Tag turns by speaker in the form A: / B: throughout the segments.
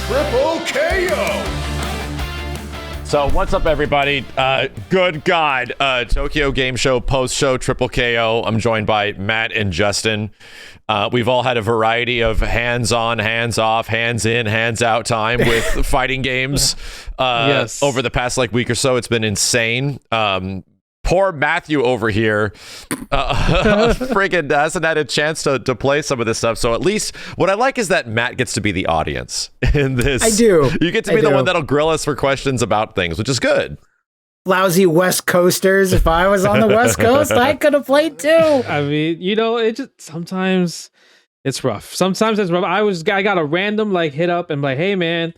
A: TripleKO.
B: So what's up, everybody? Good God, Tokyo Game Show post-show TripleKO. I'm joined by Matt and Justin. We've all had a variety of hands-on, hands-off, hands-in, hands-out time with fighting games
C: yes.
B: over the past week or so. It's been insane. Poor Matthew over here friggin' hasn't had a chance to play some of this stuff. So at least what I like is that Matt gets to be the audience in this.
D: I do.
B: You get to be the one that'll grill us for questions about things, which is good.
D: Lousy West Coasters. If I was on the West Coast, I could have played too.
C: I mean, it just sometimes it's rough. Sometimes it's rough. I got a random hit up and hey man,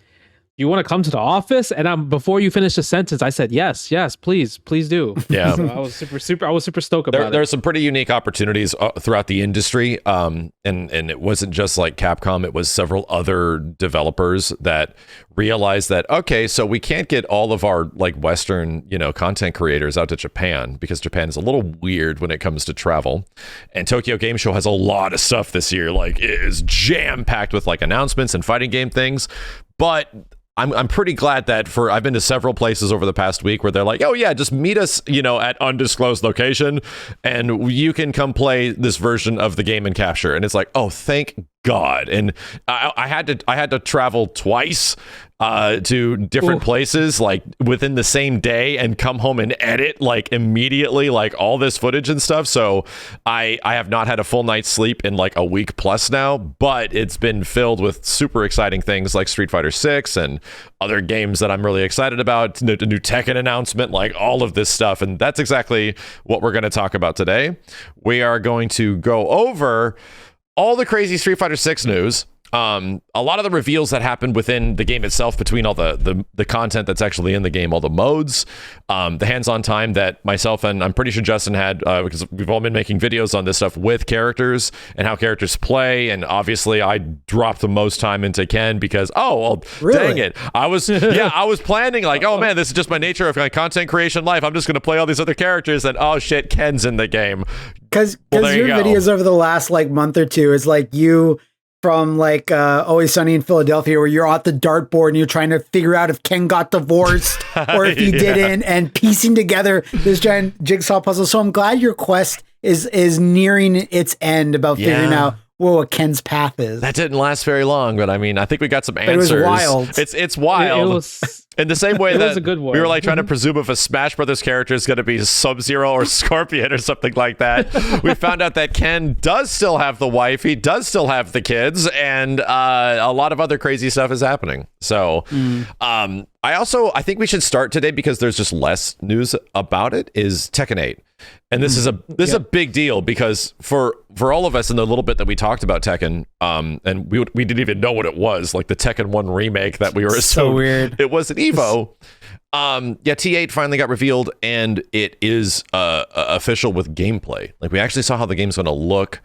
C: you want to come to the office? And before you finish the sentence, I said yes, please do.
B: Yeah,
C: so I was super stoked about it.
B: There are some pretty unique opportunities throughout the industry, and it wasn't just Capcom. It was several other developers that realized that okay, so we can't get all of our Western content creators out to Japan because Japan is a little weird when it comes to travel, and Tokyo Game Show has a lot of stuff this year. It is jam packed with announcements and fighting game things, but I'm pretty glad that I've been to several places over the past week where they're oh yeah, just meet us, at undisclosed location and you can come play this version of the game and capture. And it's oh, thank God. And I had to travel twice to different places within the same day and come home and edit immediately all this footage and stuff. So I have not had a full night's sleep in a week plus now, but it's been filled with super exciting things like Street Fighter 6 and other games that I'm really excited about. The new Tekken announcement, all of this stuff. And that's exactly what we're going to talk about today. We are going to go over all the crazy Street Fighter 6 news, a lot of the reveals that happened within the game itself, between all the content that's actually in the game, all the modes, the hands-on time that myself and I'm pretty sure Justin had, because we've all been making videos on this stuff with characters and how characters play. And obviously I dropped the most time into Ken because,
D: really?
B: Dang it. I was planning oh man, this is just my nature of my content creation life. I'm just going to play all these other characters and oh shit, Ken's in the game.
D: Because your videos over the last month or two is you from Always Sunny in Philadelphia, where you're at the dartboard and you're trying to figure out if Ken got divorced or if he didn't, and piecing together this giant jigsaw puzzle. So I'm glad your quest is nearing its end about figuring out what Ken's path is.
B: That didn't last very long, but I mean, I think we got some answers.
D: It was wild.
B: It's wild.
C: It was
B: in the same way
C: it
B: that
C: was a good one.
B: We were trying to presume if a Smash Brothers character is going to be Sub-Zero or Scorpion or something like that. We found out that Ken does still have the wife, he does still have the kids, and a lot of other crazy stuff is happening. So I think we should start today, because there's just less news about it, is Tekken 8. And this is a big deal, because for all of us in the little bit that we talked about Tekken, and we didn't even know what it was, the Tekken 1 remake that we were assumed
D: so weird.
B: It was an Evo. T8 finally got revealed, and it is official with gameplay. We actually saw how the game's going to look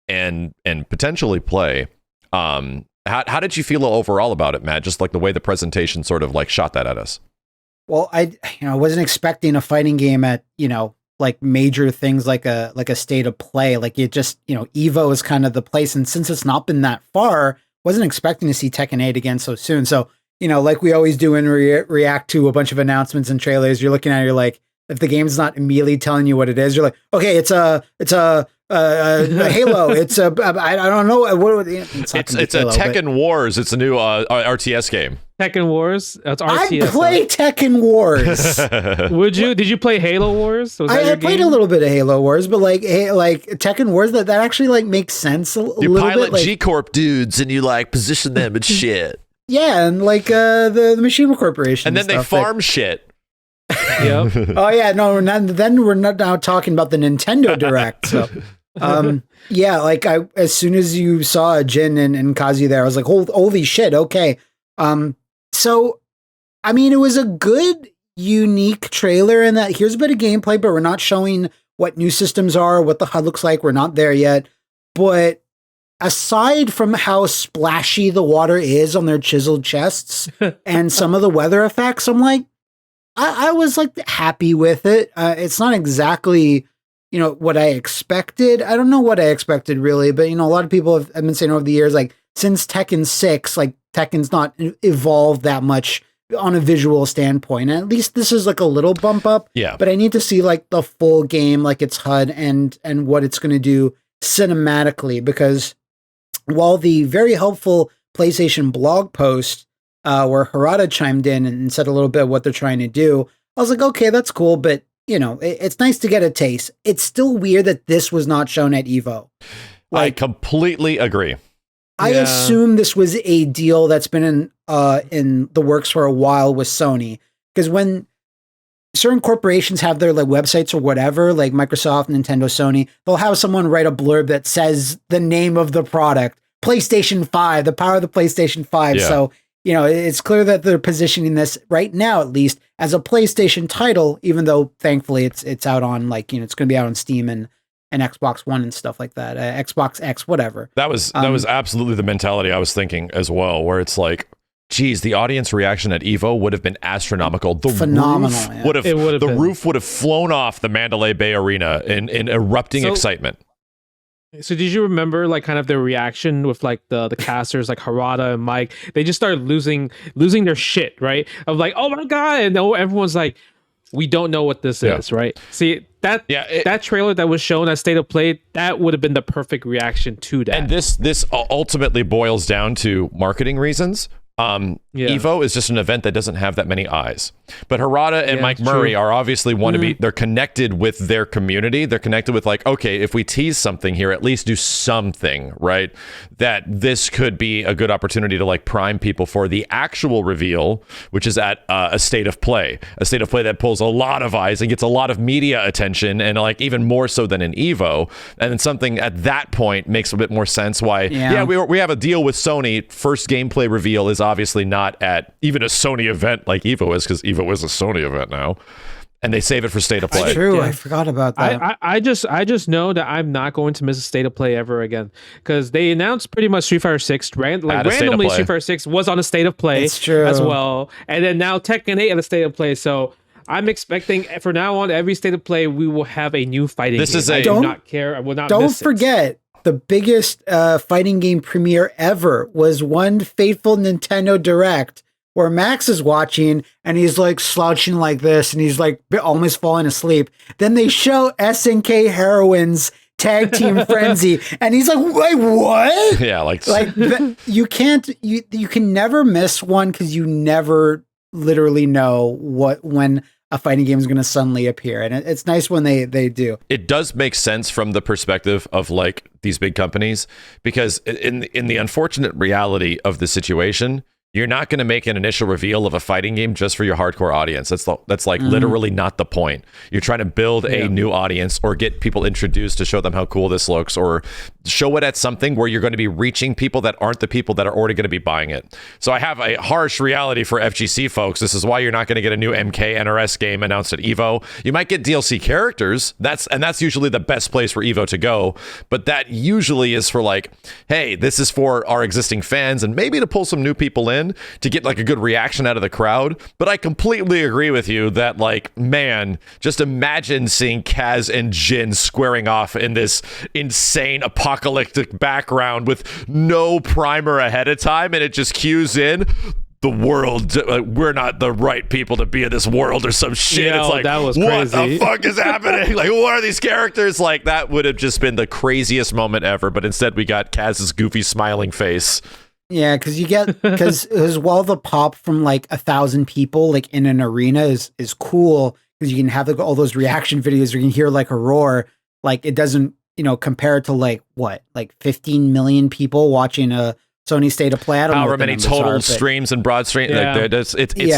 B: and potentially play. How did you feel overall about it, Matt? Just the way the presentation sort of shot that at us.
D: Well, I wasn't expecting a fighting game at major things like a state of play. It just Evo is kind of the place, and since it's not been that far, wasn't expecting to see Tekken 8 again so soon. So we always do when we react to a bunch of announcements and trailers, you're looking at it, you're if the game's not immediately telling you what it is, you're okay, it's a Halo. It's a I don't know what it's
B: Halo, a Tekken Wars. It's a new RTS game.
C: Tekken Wars. That's RTS.
D: I play Tekken Wars.
C: Would you? Did you play Halo Wars?
D: I played a little bit of Halo Wars, but Tekken Wars, that actually makes sense a little bit.
B: You pilot G Corp dudes and you position them and shit.
D: Yeah, and the Machine Corporation,
B: and then they farm shit.
C: Yep.
D: Oh yeah, no. Then we're not now talking about the Nintendo Direct. So, as soon as you saw Jin and Kazu there, I was holy shit. Okay. So, I mean, it was a good, unique trailer in that here's a bit of gameplay, but we're not showing what new systems are, what the HUD looks like. We're not there yet. But aside from how splashy the water is on their chiseled chests and some of the weather effects, I'm I was happy with it. It's not exactly, what I expected. I don't know what I expected really, but a lot of people have been saying over the years, since Tekken 6, like Tekken's not evolved that much on a visual standpoint. And at least this is like a little bump up.
B: Yeah.
D: But I need to see like the full game, like its HUD and what it's going to do cinematically, because while the very helpful PlayStation blog post where Harada chimed in and said a little bit of what they're trying to do, I was like, okay, that's cool, but it's nice to get a taste. It's still weird that this was not shown at EVO.
B: I completely agree.
D: I assume this was a deal that's been in the works for a while with Sony, because when certain corporations have their like websites or whatever, like Microsoft, Nintendo, Sony, they'll have someone write a blurb that says the name of the product, PlayStation 5, the power of the PlayStation 5.
B: Yeah.
D: So, it's clear that they're positioning this right now, at least, as a PlayStation title, even though thankfully it's out on like, it's going to be out on Steam and Xbox One and stuff like that, Xbox X, whatever.
B: That was absolutely the mentality I was thinking as well, where it's like, geez, the audience reaction at EVO would have been astronomical.
D: Phenomenal.
B: The roof would have flown off the Mandalay Bay Arena in erupting excitement.
C: So did you remember like kind of their reaction with like the casters like Harada and Mike? They just started losing their shit, right? Of like, oh my god, and everyone's like, we don't know what this is, right? See that trailer that was shown at State of Play, that would have been the perfect reaction to that.
B: And this ultimately boils down to marketing reasons. EVO is just an event that doesn't have that many eyes. But Harada and McMurtrie are obviously they're connected with their community. They're connected with like, okay, if we tease something here, at least do something, right? That this could be a good opportunity to like prime people for the actual reveal, which is at a State of Play that pulls a lot of eyes and gets a lot of media attention, and like even more so than an EVO. And then something at that point makes a bit more sense why, we have a deal with Sony. First gameplay reveal is obviously not at even a Sony event like EVO is, because EVO is a Sony event now, and they save it for State of Play.
D: True, I forgot about that.
C: I just know that I'm not going to miss a State of Play ever again, because they announced pretty much Street Fighter 6 randomly. Street Fighter 6 was on a State of Play as well, and then now Tekken 8 at a State of Play. So I'm expecting from now on, every State of Play we will have a new fighting game. I do not care. I will not.
D: Don't
C: miss
D: forget.
C: It.
D: The biggest fighting game premiere ever was one fateful Nintendo Direct where Max is watching and he's like slouching like this and he's like almost falling asleep. Then they show SNK Heroines Tag Team Frenzy and he's like, wait, what?
B: Yeah,
D: you can never miss one, because you never literally know when a fighting game is going to suddenly appear, and it's nice when they do.
B: It does make sense from the perspective of like these big companies, because in the unfortunate reality of the situation, you're not going to make an initial reveal of a fighting game just for your hardcore audience. That's like literally not the point. You're trying to build a new audience or get people introduced to show them how cool this looks, or show it at something where you're going to be reaching people that aren't the people that are already going to be buying it. So I have a harsh reality for FGC folks. This is why you're not going to get a new MK NRS game announced at EVO. You might get DLC characters. That's usually the best place for EVO to go. But that usually is for like, hey, this is for our existing fans and maybe to pull some new people in to get like a good reaction out of the crowd. But I completely agree with you that like, man, just imagine seeing Kaz and Jin squaring off in this insane apocalyptic background with no primer ahead of time, and it just cues in the world. We're not the right people to be in this world or some shit. It's like,
C: that was
B: what
C: crazy.
B: the fuck is happening? Like, what are these characters? Like, that would have just been the craziest moment ever. But instead we got Kaz's goofy smiling face.
D: Yeah, because while the pop from like 1,000 people like in an arena is cool, because you can have like all those reaction videos, you can hear like a roar, like it doesn't, compare to like 15 million people watching a Sony State of Play. I don't know
B: however many total streams and broad stream.
C: Yeah.
B: Like, it's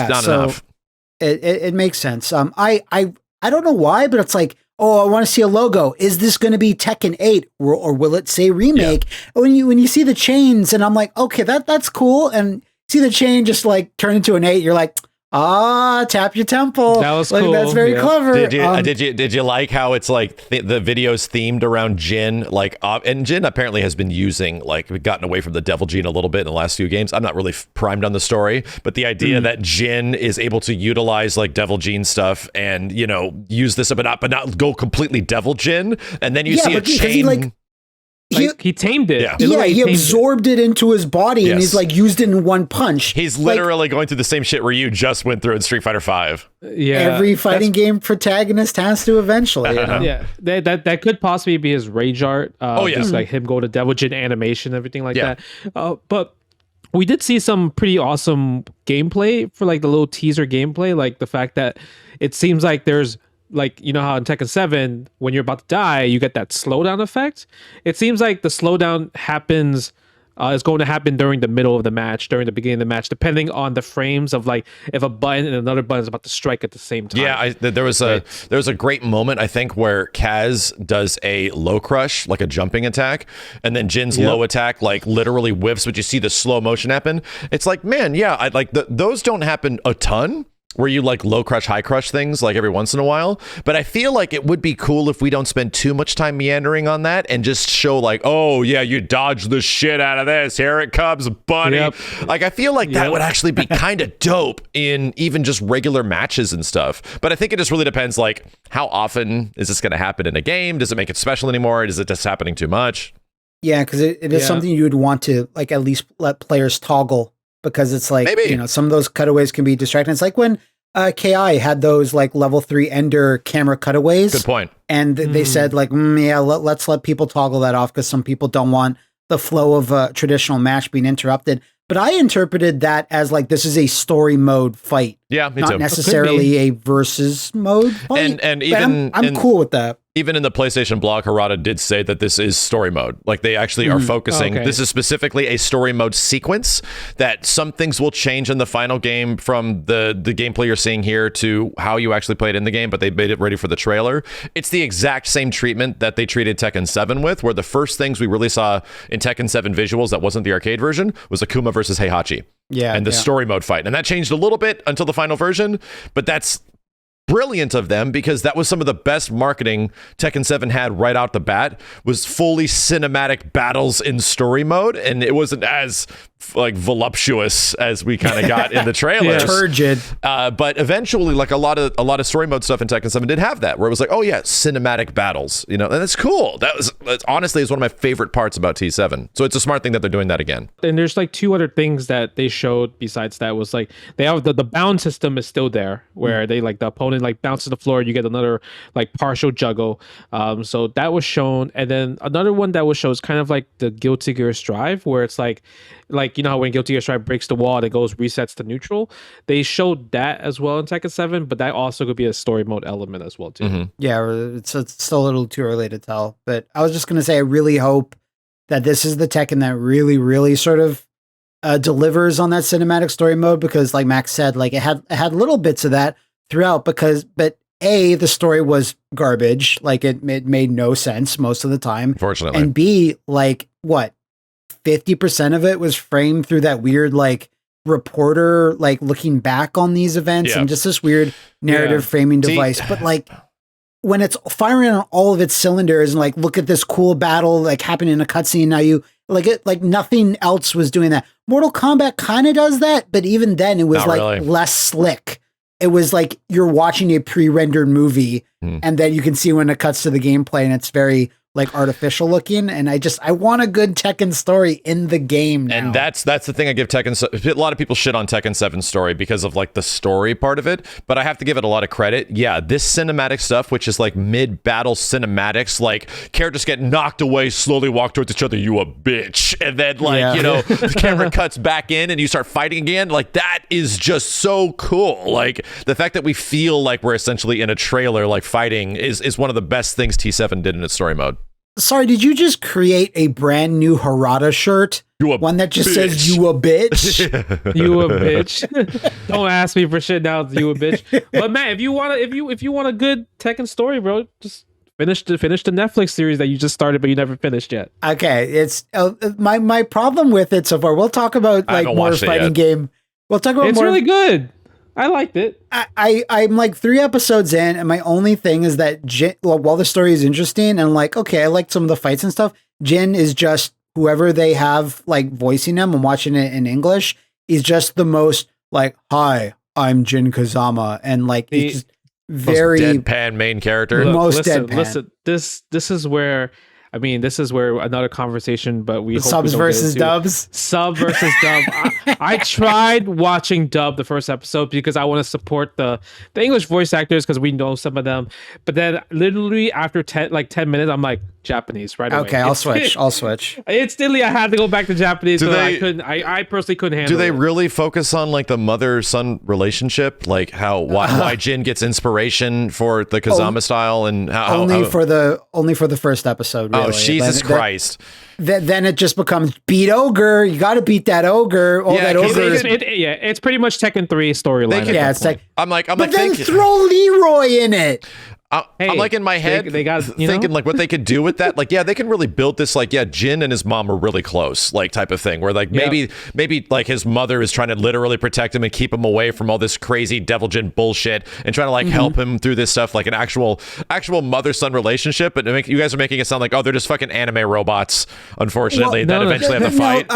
B: not enough.
D: It makes sense. I don't know why, but it's like, oh, I want to see a logo. Is this going to be Tekken 8 or will it say remake? Yeah. When you see the chains, and I'm like, okay, that's cool, and see the chain just like turn into an 8, you're like, tap your temple.
C: That was
D: like,
C: cool.
D: That's very clever.
B: Did you like how it's like the videos themed around Jin? Like, and Jin apparently has been using, like, we've gotten away from the Devil Gene a little bit in the last few games. I'm not really primed on the story, but the idea that Jin is able to utilize like Devil Gene stuff and use this, but not go completely Devil Jin, and then you see a chain.
C: he tamed it.
B: Yeah.
D: He absorbed it into his body, and he's like used it in one punch.
B: He's literally going through the same shit where you just went through in Street Fighter V.
C: Yeah,
D: every fighting game protagonist has to eventually. You know?
C: Yeah, that could possibly be his rage art. Just like him go to Devil Jin animation, everything like that. But we did see some pretty awesome gameplay for like the little teaser gameplay, like the fact that it seems like there's like, you know how in Tekken 7 when you're about to die you get that slowdown effect. It seems like the slowdown happens is going to happen during the middle of the match, during the beginning of the match, depending on the frames of like if a button and another button is about to strike at the same time.
B: Yeah, there was a great moment, I think, where Kaz does a low crush, like a jumping attack, and then Jin's low attack like literally whiffs, but you see the slow motion happen. It's like, man, I like those don't happen a ton, where you like low crush, high crush things like every once in a while. But I feel like it would be cool if we don't spend too much time meandering on that and just show like, oh yeah, you dodged the shit out of this. Here it comes, buddy. Yep. Like, I feel like that would actually be kind of dope in even just regular matches and stuff. But I think it just really depends, like, how often is this going to happen in a game? Does it make it special anymore? Is it just happening too much?
D: Yeah, because it is something you would want to like at least let players toggle. Because it's like, you know, some of those cutaways can be distracting. It's like when KI had those like level 3 Ender camera cutaways.
B: Good point.
D: And they said like, let's let people toggle that off because some people don't want the flow of a traditional match being interrupted. But I interpreted that as like, this is a story mode fight.
B: Yeah, me
D: not
B: too.
D: necessarily a versus mode fight.
B: And even
D: I'm cool with that.
B: Even in the PlayStation blog, Harada did say that this is story mode. Like, they actually are focusing. This is specifically a story mode sequence, that some things will change in the final game from the gameplay you're seeing here to how you actually played in the game, but they made it ready for the trailer. It's the exact same treatment that they treated Tekken 7 with, where the first things we really saw in Tekken 7 visuals that wasn't the arcade version was Akuma versus Heihachi. Yeah. And the story mode fight. And that changed a little bit until the final version, but that's brilliant of them, because that was some of the best marketing Tekken 7 had right out the bat, was fully cinematic battles in story mode, and it wasn't as like voluptuous as we kind of got in the trailers.
D: Turgid.
B: But eventually, like a lot of story mode stuff in Tekken 7 did have that, where it was like, oh yeah, cinematic battles, you know, and that's cool. That's honestly is one of my favorite parts about T7. So it's a smart thing that they're doing that again.
C: And there's like two other things that they showed besides that. Was like they have the bound system is still there, where they like the opponent like bounces the floor, you get another like partial juggle. So that was shown, and then another one that was shown is kind of like the Guilty Gear Strive, where it's like you know how when Guilty Gear Strive breaks the wall, it goes resets to neutral. They showed that as well in Tekken 7, but that also could be a story mode element as well too.
B: Mm-hmm.
D: Yeah, it's still a little too early to tell. But I was just gonna say, I really hope that this is the Tekken that really, really sort of delivers on that cinematic story mode, because like Max said, like it had little bits of that throughout, but A, the story was garbage, like it made no sense most of the time.
B: Unfortunately.
D: And B, like what? 50% of it was framed through that weird like reporter like looking back on these events and just this weird narrative framing device. But like when it's firing on all of its cylinders and like, look at this cool battle like happening in a cutscene, now you like nothing else was doing that. Mortal Kombat kind of does that, but even then it was
B: Not
D: like
B: really. Less
D: slick. It was like you're watching a pre-rendered movie and then you can see when it cuts to the gameplay and it's very like artificial looking, and I want a good Tekken story in the game now.
B: And that's the thing I give Tekken. A lot of people shit on Tekken 7's story because of like the story part of it, but I have to give it a lot of credit. Yeah, this cinematic stuff, which is like mid-battle cinematics, like characters get knocked away, slowly walk towards each other, you a bitch, and then like you know the camera cuts back in and you start fighting again. Like that is just so cool. Like the fact that we feel like we're essentially in a trailer, like fighting, is one of the best things T7 did in its story mode.
D: Sorry, did you just create a brand new Harada shirt? One that just says "you a bitch."
C: You a bitch. Don't ask me for shit now. You a bitch. But man, if you want a good Tekken story, bro, just finish the Netflix series that you just started but you never finished yet.
D: Okay, it's my problem with it so far. We'll talk about like more fighting game. We'll talk about
C: it's
D: more.
C: It's really good. I liked it.
D: I'm like 3 episodes in, and my only thing is that while the story is interesting and like, okay, I liked some of the fights and stuff, Jin is just whoever they have like voicing him and watching it in English is just the most like, hi, I'm Jin Kazama, and like it's just very
B: most deadpan main character.
C: Listen, this is where I mean, this is where another conversation, but we hope
D: subs
C: we don't
D: versus
C: get into
D: dubs.
C: Sub versus dub. I tried watching dub the first episode because I want to support the English voice actors because we know some of them. But then literally after 10 minutes, I'm like, Japanese right away.
D: Okay, I'll switch.
C: Instantly, I had to go back to Japanese.
B: I
C: personally couldn't handle it.
B: Do they really focus on like the mother-son relationship, like why Jin gets inspiration for the Kazama style and how
D: only for the first episode? Really.
B: Oh, Jesus Christ!
D: Then it just becomes beat ogre. You got to beat that ogre. That ogre.
C: It's pretty much Tekken 3 storyline.
D: Yeah, it's like
B: I'm like,
D: but then throw Leroy in it.
B: I'm like in my head
C: they got,
B: thinking like what they could do with that. Like, yeah, they can really build this like, yeah, Jin and his mom are really close, like type of thing where like maybe like his mother is trying to literally protect him and keep him away from all this crazy Devil Jin bullshit and trying to like help him through this stuff, like an actual mother-son relationship. But you guys are making it sound like, oh, they're just fucking anime robots, unfortunately, that eventually have to fight.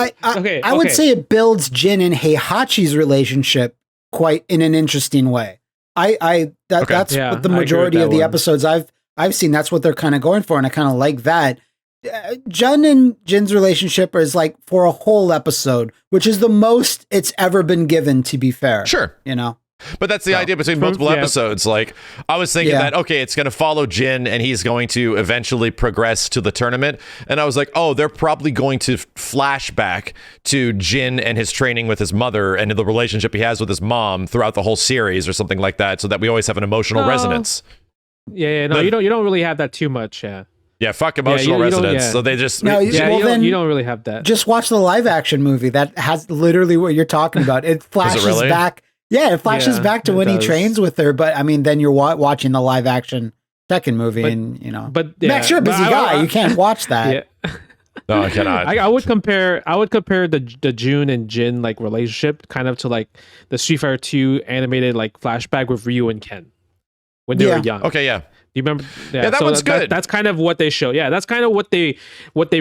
D: I would say it builds Jin and Heihachi's relationship quite in an interesting way. That's what the majority of the episodes I've seen. That's what they're kind of going for, and I kind of like that. Jun and Jin's relationship is like for a whole episode, which is the most it's ever been given. To be fair,
B: sure, But that's the idea between multiple episodes. Like, I was thinking that, okay, it's going to follow Jin and he's going to eventually progress to the tournament. And I was like, oh, they're probably going to flash back to Jin and his training with his mother and the relationship he has with his mom throughout the whole series or something like that, so that we always have an emotional resonance.
C: You don't really have that too much,
B: Yeah, fuck emotional resonance. So they just...
C: you don't really have that.
D: Just watch the live action movie. That has literally what you're talking about. It flashes back... Yeah, it flashes back to when he trains with her, but I mean, then you're watching the live action Tekken movie, Max, you're a busy guy. You can't watch that.
C: Yeah.
B: No, I cannot.
C: I would compare the Jun and Jin like relationship kind of to like the Street Fighter 2 animated like flashback with Ryu and Ken when they were young.
B: Okay, yeah.
C: Do you remember?
B: Yeah, that one's good.
C: That's kind of what they show. Yeah, that's kind of what they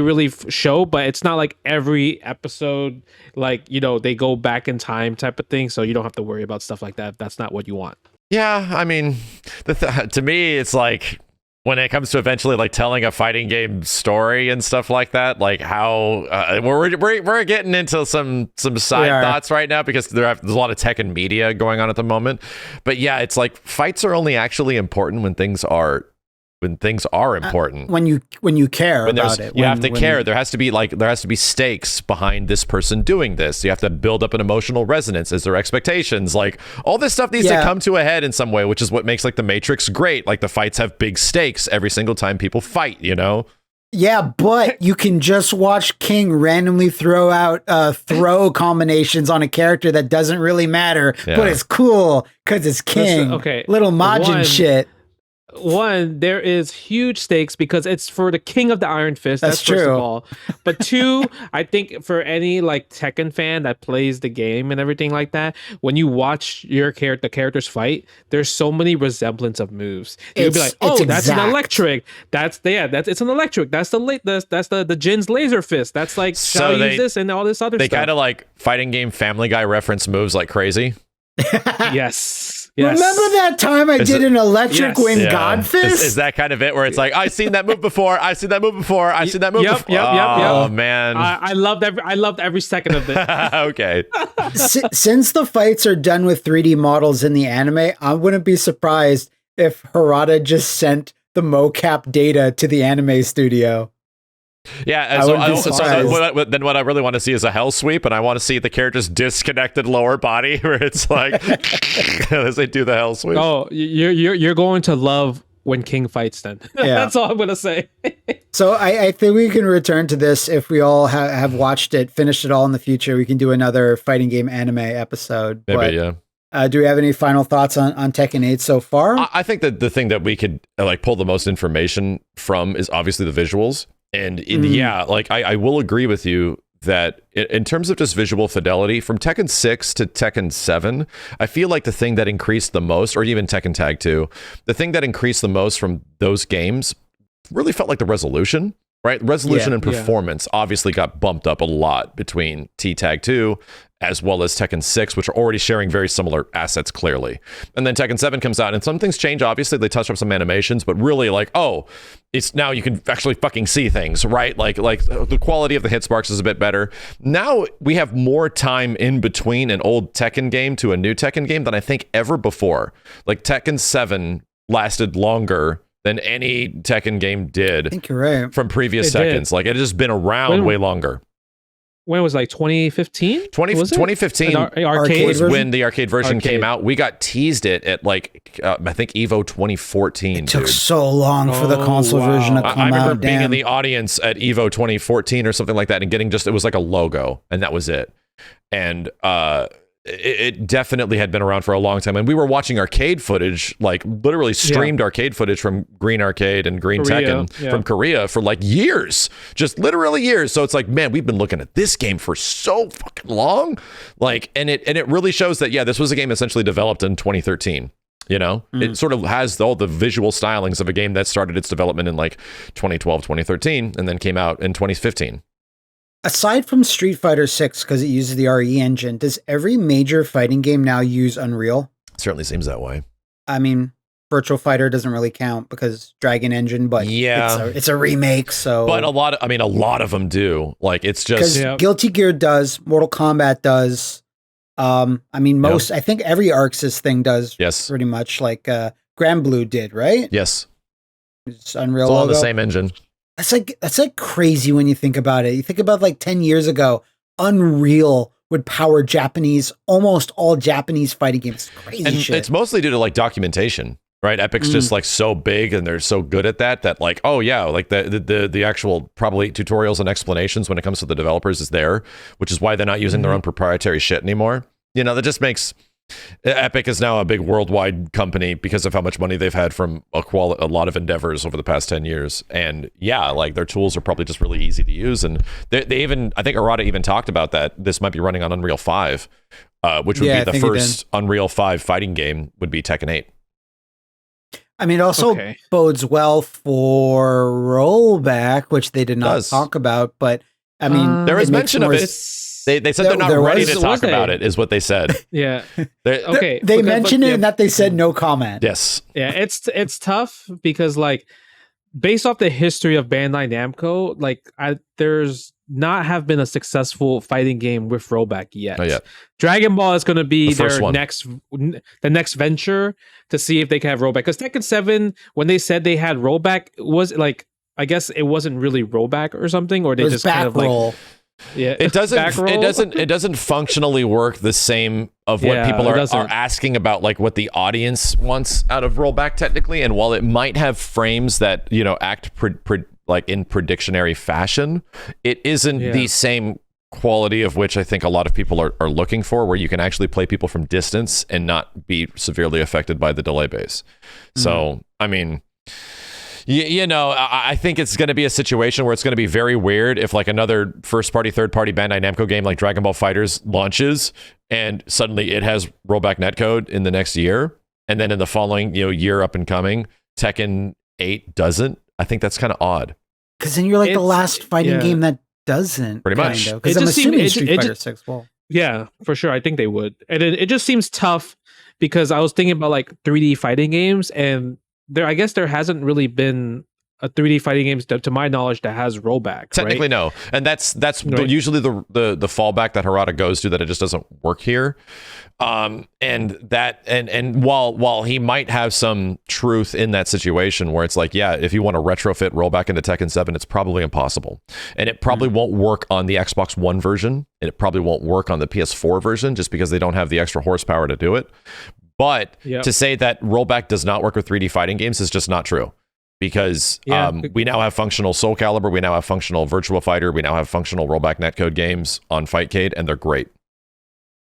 C: really show, but it's not like every episode, like, they go back in time type of thing. So you don't have to worry about stuff like that. That's not what you want.
B: Yeah, I mean, to me, it's like when it comes to eventually like telling a fighting game story and stuff like that, like how we're getting into some side thoughts right now because there's a lot of Tekken media going on at the moment. But yeah, it's like fights are only actually important when things are important.
D: When you care about it.
B: You have to care. There has to be stakes behind this person doing this. You have to build up an emotional resonance. Is there expectations? Like all this stuff needs to come to a head in some way, which is what makes like the Matrix great. Like the fights have big stakes every single time people fight,
D: Yeah, but you can just watch King randomly throw out throw combinations on a character that doesn't really matter, but it's cool because it's King. Little Majin shit.
C: One, there is huge stakes because it's for the king of the Iron Fist. That's
D: true.
C: First of all. But two, I think for any like Tekken fan that plays the game and everything like that, when you watch the characters fight, there's so many resemblance of moves. You'll be like, oh, that's an electric. It's an electric. That's the Jin's laser fist. That's like shall use this and all this other stuff.
B: They kind of like fighting game Family Guy reference moves like crazy.
C: Yes.
D: Remember that time I did an electric wing God fist?
B: Is that kind of it where it's like, I've seen that move before. I've seen that move before.
C: Yep.
B: Oh, man.
C: I loved every second of it.
B: Okay.
D: Since the fights are done with 3D models in the anime, I wouldn't be surprised if Harada just sent the mocap data to the anime studio.
B: Yeah, then what I really want to see is a hell sweep, and I want to see the character's disconnected lower body where it's like as they do the hell sweep.
C: Oh, you're going to love when King fights then. That's all I'm gonna say.
D: So I think we can return to this if we all have watched it, finished it all in the future. We can do another fighting game anime episode.
B: Maybe, yeah.
D: Do we have any final thoughts on Tekken 8 so far?
B: I think that the thing that we could like pull the most information from is obviously the visuals. And I will agree with you that in terms of just visual fidelity, from Tekken 6 to Tekken 7, I feel like the thing that increased the most, or even Tekken Tag 2, the thing that increased the most from those games really felt like the resolution, right? Resolution and performance obviously got bumped up a lot between T-Tag 2 as well as Tekken 6, which are already sharing very similar assets clearly. And then Tekken 7 comes out, and some things change. Obviously, they touch up some animations, but really like, oh, it's now you can actually fucking see things, right? Like the quality of the hit sparks is a bit better. Now we have more time in between an old Tekken game to a new Tekken game than I think ever before. Like Tekken 7 lasted longer than any Tekken game did.
D: I think you're right.
B: From previous Tekkens. Like it has just been around way longer.
C: When was like 2015?
B: 2015
C: arcade
B: was when the arcade version came out. We got teased it at like I think Evo 2014.
D: It took so long for the console version to come out.
B: I remember being in the audience at Evo 2014 or something like that and getting it was like a logo and that was it. And it definitely had been around for a long time, and we were watching arcade footage, like literally streamed arcade footage from Green Arcade and Green Tekken from Korea for like years, just literally years. So it's like, man, we've been looking at this game for so fucking long, like, and it really shows that this was a game essentially developed in 2013. It sort of has all the visual stylings of a game that started its development in like 2012, 2013, and then came out in 2015.
D: Aside from Street Fighter 6, because it uses the RE engine, does every major fighting game now use Unreal?
B: It certainly seems that way.
D: I mean, Virtual Fighter doesn't really count because Dragon Engine, but it's a remake. So,
B: but a lot of them do. Like it's just
D: Guilty Gear does, Mortal Kombat does. I mean, I think every ArcSys thing does.
B: Yes,
D: pretty much. Like Grand Blue did, right?
B: Yes,
D: it's Unreal.
B: It's all on the same engine.
D: That's like crazy when you think about it. You think about like 10 years ago, Unreal would power almost all Japanese fighting games. Crazy
B: and
D: shit.
B: It's mostly due to like documentation, right? Epic's just like so big and they're so good at that like, oh yeah, like the actual probably tutorials and explanations when it comes to the developers is there, which is why they're not using their own proprietary shit anymore. That just makes Epic is now a big worldwide company because of how much money they've had from a lot of endeavors over the past 10 years. And like their tools are probably just really easy to use. And they even, I think Arata even talked about that. This might be running on Unreal 5, which would be the first Unreal 5 fighting game would be Tekken 8.
D: I mean, it also bodes well for rollback, which they did not talk about, but I mean,
B: there was mention of it. They said they're not ready to talk about it, is what they said.
C: Yeah.
D: They mentioned it and that they said no comment.
B: Yes.
C: Yeah, it's tough because like based off the history of Bandai Namco, like there's not have been a successful fighting game with rollback yet.
B: Not yet.
C: Dragon Ball is going to be the next venture to see if they can have rollback. Because Tekken 7, when they said they had rollback, was like, I guess it wasn't really rollback or something, or they just kind of
D: roll.
C: Like, yeah,
B: it doesn't functionally work the same of what people are asking about, like what the audience wants out of rollback technically. And while it might have frames that act like in predictionary fashion, it isn't the same quality of which I think a lot of people are looking for, where you can actually play people from distance and not be severely affected by the delay base. So I mean, I think it's going to be a situation where it's going to be very weird if like another first-party, third-party Bandai Namco game like Dragon Ball FighterZ launches and suddenly it has rollback netcode in the next year, and then in the following year up and coming, Tekken 8 doesn't. I think that's kind of odd.
D: Because then you're like the last fighting game that doesn't.
B: Pretty much.
D: Because I'm assuming Street Fighter 6 will.
C: Yeah, for sure. I think they would. And it just seems tough because I was thinking about like 3D fighting games, and I guess there hasn't really been a 3D fighting game to my knowledge that has rollback.
B: Technically, no, and that's usually the fallback that Harada goes to, that it just doesn't work here. And while he might have some truth in that situation, where it's like, if you want to retrofit rollback into Tekken 7, it's probably impossible, and it probably won't work on the Xbox One version, and it probably won't work on the PS4 version, just because they don't have the extra horsepower to do it. But to say that rollback does not work with 3D fighting games is just not true, because we now have functional Soul Calibur, we now have functional Virtua Fighter, we now have functional rollback netcode games on Fightcade, and they're great.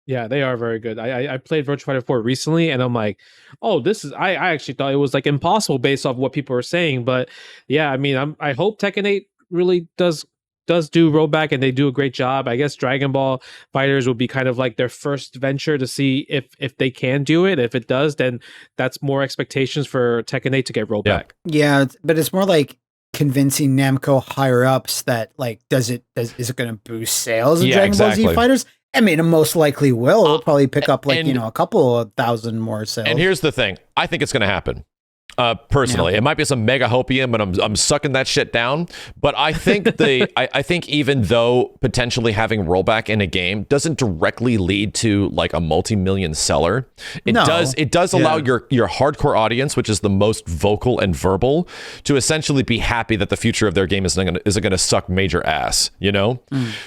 C: Yeah, they are very good. I played Virtua Fighter 4 recently, and I'm like, oh, this is. I actually thought it was like impossible based off what people were saying, but I mean, I hope Tekken 8 really does do rollback, and they do a great job. I guess Dragon Ball FighterZ will be kind of like their first venture to see if they can do it. If it does, then that's more expectations for Tekken 8 to get rollback.
D: Yeah, but it's more like convincing Namco higher ups that like is it going to boost sales of Dragon Ball Z Fighters? I mean, it most likely will. It'll probably pick up like,
B: and-
D: a couple of thousand more sales.
B: And here's the thing. I think it's going to happen. Personally, it might be some mega hopium, and I'm sucking that shit down. But I think I think even though potentially having rollback in a game doesn't directly lead to like a multi-million seller, it does allow your hardcore audience, which is the most vocal and verbal, to essentially be happy that the future of their game isn't going to suck major ass.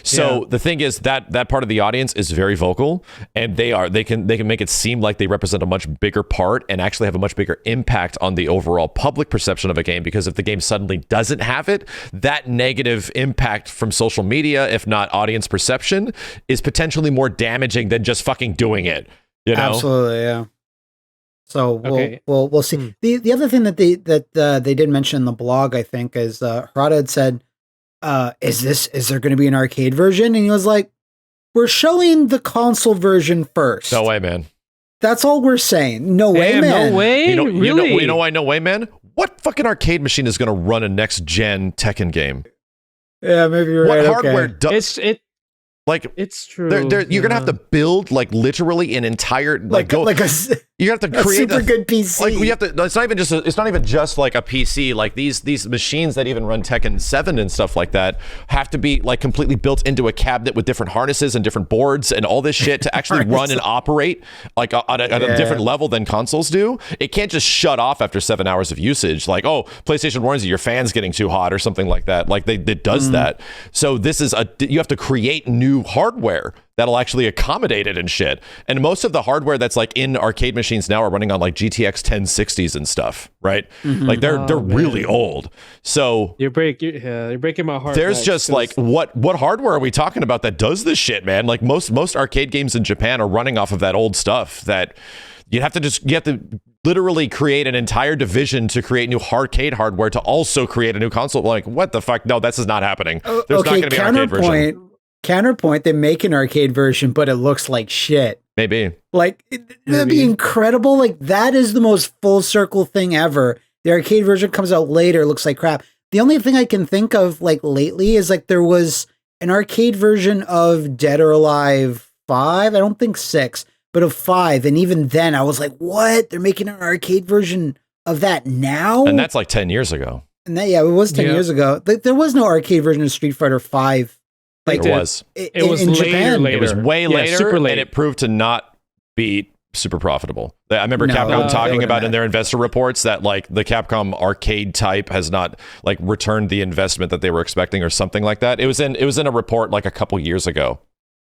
B: So the thing is that part of the audience is very vocal, and they can make it seem like they represent a much bigger part and actually have a much bigger impact on the overall public perception of a game, because if the game suddenly doesn't have it, that negative impact from social media, if not audience perception, is potentially more damaging than just fucking doing it.
D: Absolutely, yeah. So
C: Okay.
D: we'll see. The other thing that they did mention in the blog, I think, is Harada had said, is there going to be an arcade version? And he was like, we're showing the console version first.
B: No way, man.
D: That's all we're saying. No way,
C: Damn,
D: man.
C: no way. Really?
B: You know why no way, man? What fucking arcade machine is going to run a next gen Tekken game?
D: Yeah, maybe you're right.
B: What hardware
D: Okay.
B: does
C: It's true.
B: you're gonna have to build like literally an entire you have to
D: a
B: create
D: super good PC.
B: Like we have to. It's not even just like a PC. Like these machines that even run Tekken 7 and stuff like that have to be like completely built into a cabinet with different harnesses and different boards and all this shit to actually run and operate like on a different level than consoles do. It can't just shut off after 7 hours of usage. Like, oh, PlayStation warns you your fan's getting too hot or something like that. Like it does that. So this is you have to create new hardware that'll actually accommodate it and shit. And most of the hardware that's like in arcade machines now are running on like GTX 1060s and stuff, right? Like they're really old. So
C: you're breaking my heart.
B: there's just like what hardware are we talking about that does this shit, man? Like most arcade games in Japan are running off of that old stuff that you have to literally create an entire division to create new arcade hardware to also create a new console. Like, what the fuck? No, this is not happening. There's not going to be an arcade version.
D: Counterpoint, they make an arcade version, but it looks like shit.
B: Maybe.
D: Like, that'd be incredible. Like, that is the most full circle thing ever. The arcade version comes out later, looks like crap. The only thing I can think of, like, lately is, like, there was an arcade version of Dead or Alive 5. I don't think 6, but of 5. And even then, I was like, what? They're making an arcade version of that now?
B: And that's like 10 years ago.
D: And that, it was 10 years ago. There was no arcade version of Street Fighter 5.
B: Like it was
D: in Japan.
B: It was way later,
C: super late.
B: and it proved to not be super profitable. I remember Capcom talking about in their investor reports that like the Capcom arcade type has not like returned the investment that they were expecting or something like that. It was in a report like a couple years ago.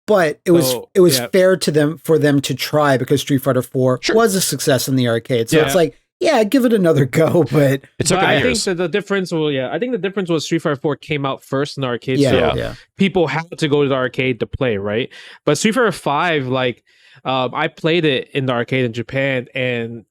D: But it was fair to them for them to try because Street Fighter 4 was a success in the arcade. So it's like, yeah, give it another go, but
B: it took
C: I
B: years.
C: think that the difference was Street Fighter 4 came out first in the arcade, people had to go to the arcade to play, right? But Street Fighter 5, like, I played it in the arcade in Japan, and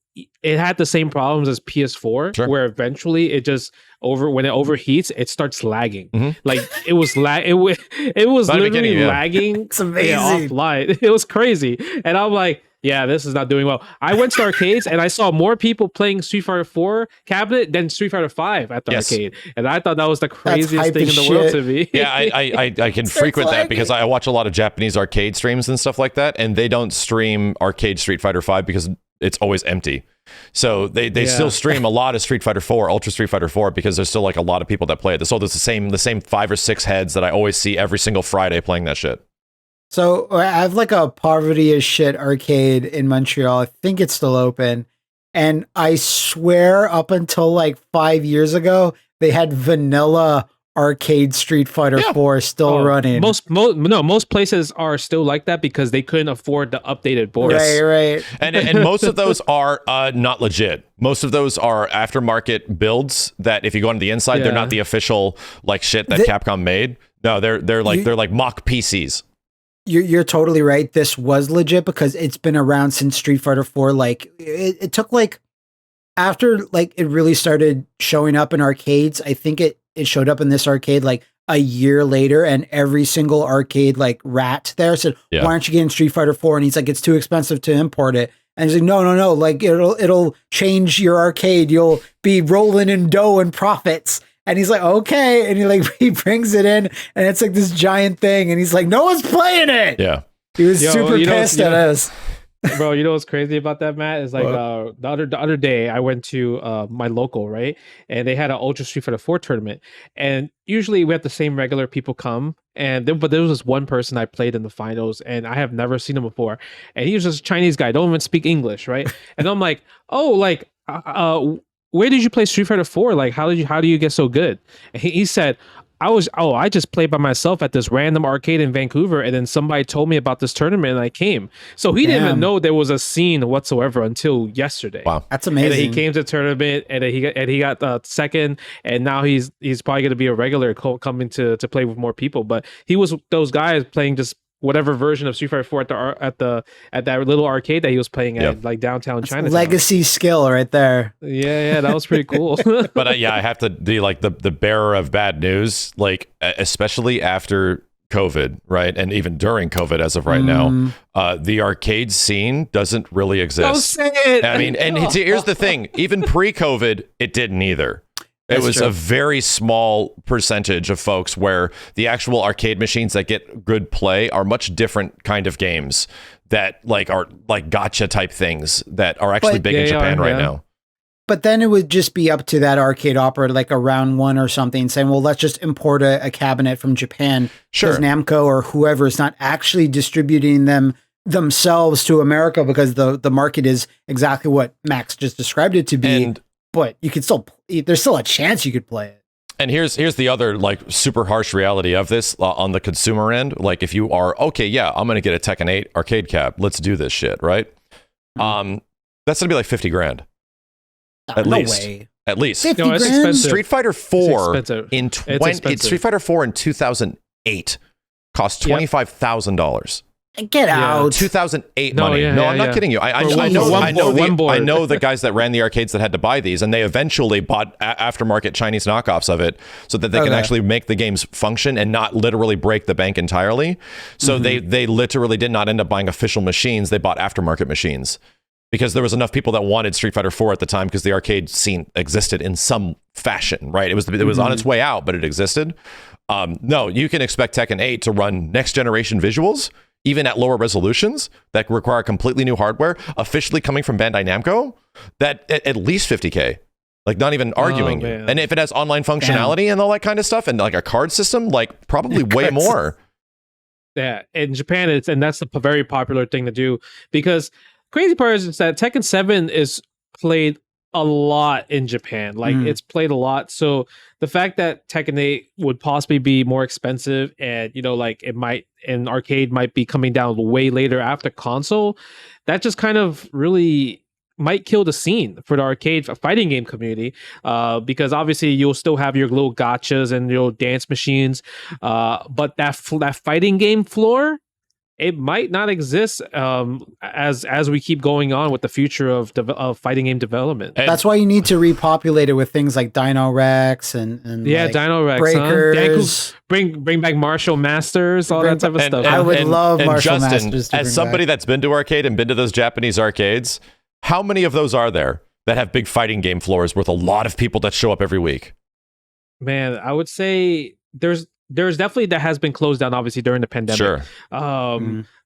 C: it had the same problems as PS4, where eventually it just when it overheats, it starts lagging. Like it was it was literally lagging.
D: It's amazing.
C: Offline. It was crazy, and I'm like, yeah, this is not doing well. I went to arcades and I saw more people playing Street Fighter 4 cabinet than Street Fighter 5 at the arcade. And I thought that was the craziest thing in the world to me.
B: Yeah, I can frequent that because I watch a lot of Japanese arcade streams and stuff like that. And they don't stream arcade Street Fighter 5 because it's always empty. So they still stream a lot of Street Fighter 4, Ultra Street Fighter 4, because there's still like a lot of people that play it. So there's the same 5 or 6 heads that I always see every single Friday playing that shit.
D: So I have like a poverty as shit arcade in Montreal. I think it's still open. And I swear up until like 5 years ago, they had vanilla arcade Street Fighter 4 still running.
C: Most places are still like that because they couldn't afford the updated boards.
D: Right.
B: And most of those are not legit. Most of those are aftermarket builds that if you go on the inside, they're not the official like shit that Capcom made. No, they're like mock PCs.
D: You're totally right. This was legit because it's been around since Street Fighter 4. Like it took like after like it really started showing up in arcades. I think it showed up in this arcade like a year later, and every single arcade like rat there said, "Why aren't you getting Street Fighter 4?" And he's like, "It's too expensive to import it." And he's like, no, like it'll change your arcade. You'll be rolling in dough and profits. And he's like, okay. And he brings it in and it's like this giant thing. And he's like, no one's playing it.
B: Yeah.
D: He was super
C: you know,
D: pissed at us.
C: Bro, you know what's crazy about that, Matt? Is like the other day I went to my local, right? And they had an Ultra Street Fighter 4 tournament. And usually we have the same regular people come. But there was this one person I played in the finals, and I have never seen him before. And he was just a Chinese guy, don't even speak English, right? And I'm like, oh, like where did you play Street Fighter 4? Like how do you get so good? And he said, I just played by myself at this random arcade in Vancouver, and then somebody told me about this tournament and I came. So he didn't even know there was a scene whatsoever until yesterday.
B: Wow.
D: That's amazing.
C: And then he came to the tournament and then he got second, and now he's probably going to be a regular coming to play with more people. But he was those guys playing just whatever version of Street Fighter 4 at that little arcade that he was playing at, like downtown China.
D: Legacy skill right there.
C: Yeah, that was pretty cool.
B: But I have to be like the bearer of bad news, like especially after COVID, right? And even during COVID, as of right now, the arcade scene doesn't really exist.
C: Don't say it.
B: I mean, and here's the thing: even pre-COVID, it didn't either. It was a very small percentage of folks where the actual arcade machines that get good play are much different kind of games that like are like gotcha type things that are actually big in Japan right now.
D: But then it would just be up to that arcade operator, like a round one or something, saying, well, let's just import a cabinet from Japan.
B: Sure.
D: Because Namco or whoever is not actually distributing them themselves to America, because the market is exactly what Max just described it to be. But you could still, there's still a chance you could play it.
B: And here's the other like super harsh reality of this on the consumer end. Like if you are, okay, yeah, I'm going to get a Tekken 8 arcade cab. Let's do this shit, right? That's going to be like 50 grand. At least.
D: Way.
B: At least.
D: 50
C: No, it's
D: grand?
C: expensive.
B: Street Fighter 4
C: in
B: Street Fighter 4 in 2008 cost $25,000.
D: Get out.
B: 2008
C: No,
B: money.
C: yeah,
B: I'm not kidding you. I know the guys that ran the arcades that had to buy these, and they eventually bought aftermarket Chinese knockoffs of it so that they can actually make the games function and not literally break the bank entirely. So they literally did not end up buying official machines. They bought aftermarket machines because there was enough people that wanted Street Fighter 4 at the time because the arcade scene existed in some fashion, right? It was on its way out, but it existed. No, you can expect Tekken 8 to run next generation visuals, even at lower resolutions that require completely new hardware, officially coming from Bandai Namco, that at least 50K, like not even arguing. And if it has online functionality and all that kind of stuff, and like a card system, like probably way more.
C: Yeah, in Japan, and that's a very popular thing to do, because crazy part is that Tekken 7 is played a lot in Japan. Like it's played a lot. So the fact that Tekken 8 would possibly be more expensive, and like it might, an arcade might be coming down way later after console, that just kind of really might kill the scene for the arcade fighting game community, because obviously you'll still have your little gotchas and your dance machines, but that fighting game floor, it might not exist as we keep going on with the future of fighting game development.
D: That's why you need to repopulate it with things like Dino Rex and like
C: Dino Rex,
D: Breakers.
C: Bring back Martial Masters, all that type of stuff.
D: I would love Martial
B: Justin,
D: Masters.
B: As somebody that's been to arcade and been to those Japanese arcades, how many of those are there that have big fighting game floors with a lot of people that show up every week?
C: Man, I would say there's definitely that has been closed down, obviously, during the pandemic.
B: Sure.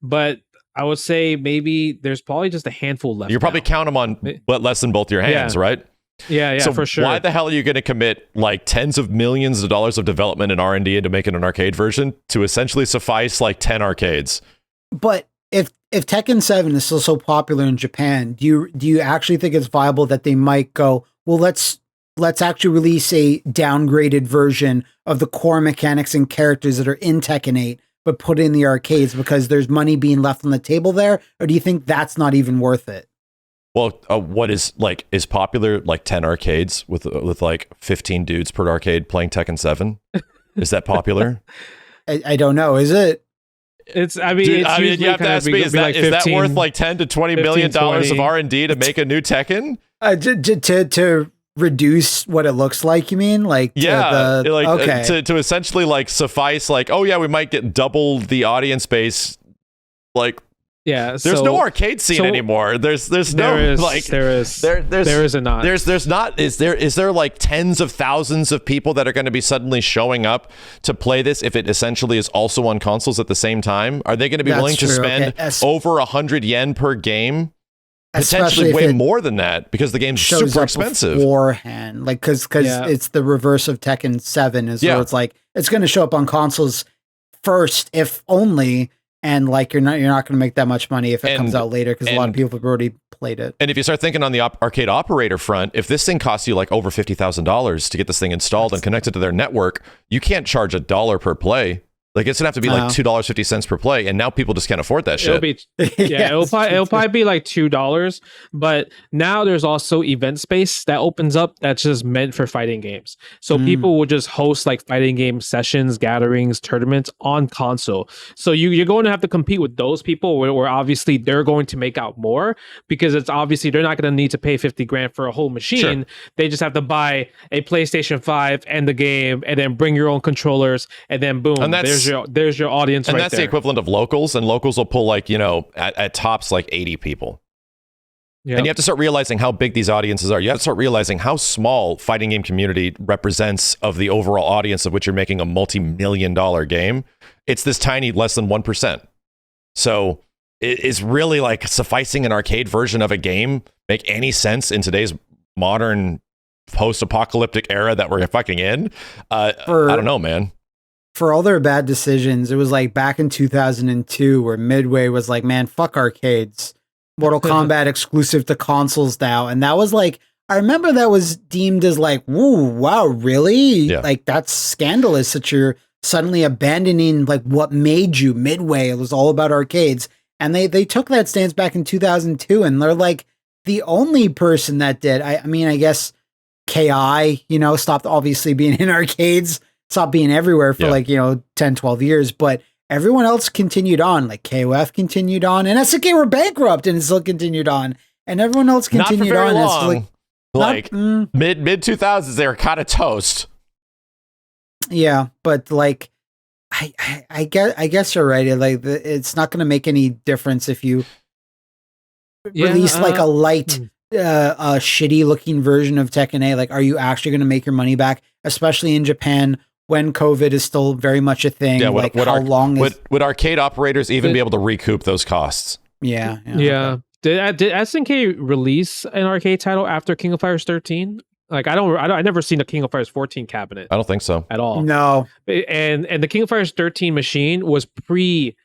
C: But I would say maybe there's probably just a handful left.
B: You probably count them on less than both your hands, right?
C: Yeah,
B: so
C: for sure.
B: Why the hell are you going to commit like tens of millions of dollars of development and R&D into making an arcade version to essentially suffice like 10 arcades?
D: But if Tekken 7 is still so popular in Japan, do you actually think it's viable that they might go, well, let's actually release a downgraded version of the core mechanics and characters that are in Tekken 8, but put it in the arcades because there's money being left on the table there? Or do you think that's not even worth it?
B: Well, what is popular, like 10 arcades with like 15 dudes per arcade playing Tekken 7? Is that popular?
D: I don't know. Is it?
C: It's, I mean,
B: Dude,
C: it's
B: you have to ask me, is that worth like $10 to $20 million of R&D to make a new Tekken?
D: To reduce what it looks like, you mean? Like,
B: to essentially like suffice, like, oh yeah, we might get double the audience base, like
C: Yeah,
B: there's no arcade scene anymore. There's no like there is not. Is there like tens of thousands of people that are going to be suddenly showing up to play this if it essentially is also on consoles at the same time? Are they going to be willing to spend over 100 yen per game? Potentially way more than that because the game's super expensive
D: beforehand. Like because it's the reverse of Tekken 7 is where it's like it's going to show up on consoles first, if only. And like you're not going to make that much money if it comes out later because a lot of people have already played it.
B: And if you start thinking on the arcade operator front, if this thing costs you like over $50,000 to get this thing installed and connected to their network, you can't charge $1 per play. Like it's gonna have to be like $2.50 per play, and now people just can't afford that shit.
C: It'll probably be like $2. But now there's also event space that opens up that's just meant for fighting games. So people will just host like fighting game sessions, gatherings, tournaments on console. So you're going to have to compete with those people where obviously they're going to make out more because it's obviously they're not going to need to pay $50,000 for a whole machine. Sure. They just have to buy a PlayStation 5 and the game, and then bring your own controllers, and then boom, and there's your audience, and
B: that's the equivalent of locals, and locals will pull like at tops like 80 people. Yep. And you have to start realizing how big these audiences are. You have to start realizing how small fighting game community represents of the overall audience of which you're making a multi-million-dollar game. It's this tiny less than 1%. So is really like sufficing an arcade version of a game make any sense in today's modern post-apocalyptic era that we're fucking in? I don't know, man.
D: For all their bad decisions, it was like back in 2002 where Midway was like, man, fuck arcades. Mortal Kombat exclusive to consoles now. And that was like, I remember that was deemed as like, woo, wow, really? Yeah. Like that's scandalous that you're suddenly abandoning like what made you Midway. It was all about arcades. And they took that stance back in 2002 and they're like the only person that did. I mean, I guess KI, stopped obviously being in arcades. Stopped being everywhere for 10, 12 years, but everyone else continued on. Like KOF continued on, and SNK were bankrupt and it still continued on, and everyone else continued on.
B: Long. Mid 2000s, they were kind of toast.
D: Yeah, but like, I guess you're right. Like, it's not going to make any difference if you release like a light, a shitty looking version of Tekken 8. Like, are you actually going to make your money back, especially in Japan? When COVID is still very much a thing, would
B: arcade operators even be able to recoup those costs?
C: Yeah. Okay. Did SNK release an arcade title after King of Fighters 13? Like I never seen a King of Fighters 14 cabinet.
B: I don't think so
C: at all.
D: No.
C: And the King of Fighters 13 machine was pre-patch.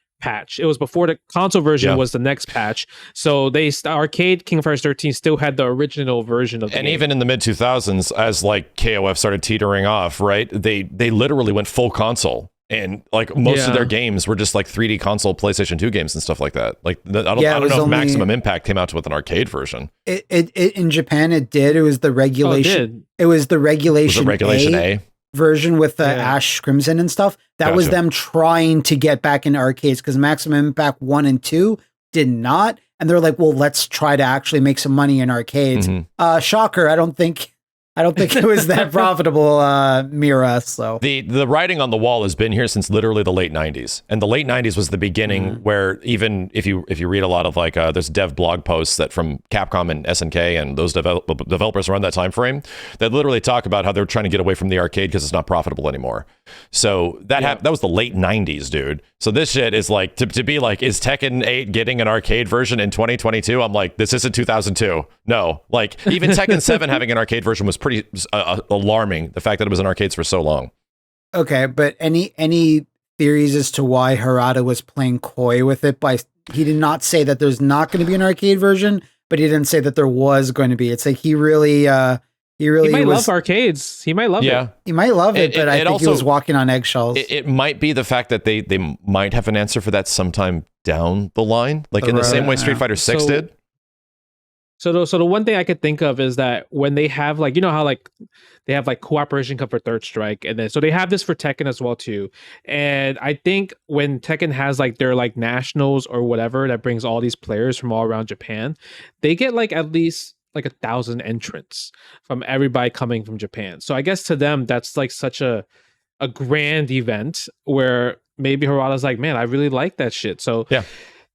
C: It was before the console version was the next patch. So arcade King of Fighters 13 still had the original version of the game.
B: Even in the mid 2000s, as like KOF started teetering off, right? They literally went full console, and like most of their games were just like 3D console PlayStation 2 games and stuff like that. Like I don't know if Maximum Impact came out with an arcade version.
D: It in Japan it did. It was the regulation. It was the regulation A version with the Ash Crimson and stuff. That was them trying to get back into arcades because Maximum Impact 1 and 2 did not. And they're like, well, let's try to actually make some money in arcades. Shocker. I don't think it was that profitable, Mira. So
B: the writing on the wall has been here since literally the late 90s, and the late 90s was the beginning where even if you read a lot of like there's dev blog posts that from Capcom and SNK and those developers around that time frame that literally talk about how they're trying to get away from the arcade because it's not profitable anymore. So that was the late 90s, dude. So this shit is like to be like, is Tekken 8 getting an arcade version in 2022? I'm like, this isn't 2002. No, like even Tekken 7 having an arcade version was pretty alarming. The fact that it was in arcades for so long.
D: Okay, but any theories as to why Harada was playing coy with it? He did not say that there's not going to be an arcade version, but he didn't say that there was going to be. It's like he might
C: love arcades. He might love it.
D: He might love it, but I think he was walking on eggshells.
B: It might be the fact that they might have an answer for that sometime down the line, like in the same way Street Fighter 6 did.
C: So the one thing I could think of is that when they have like, how like they have like Cooperation Cup for Third Strike, and then so they have this for Tekken as well too. And I think when Tekken has like their like nationals or whatever that brings all these players from all around Japan, they get like at least like 1,000 entrants from everybody coming from Japan. So I guess to them that's like such a grand event where maybe Harada's like, man, I really like that shit. So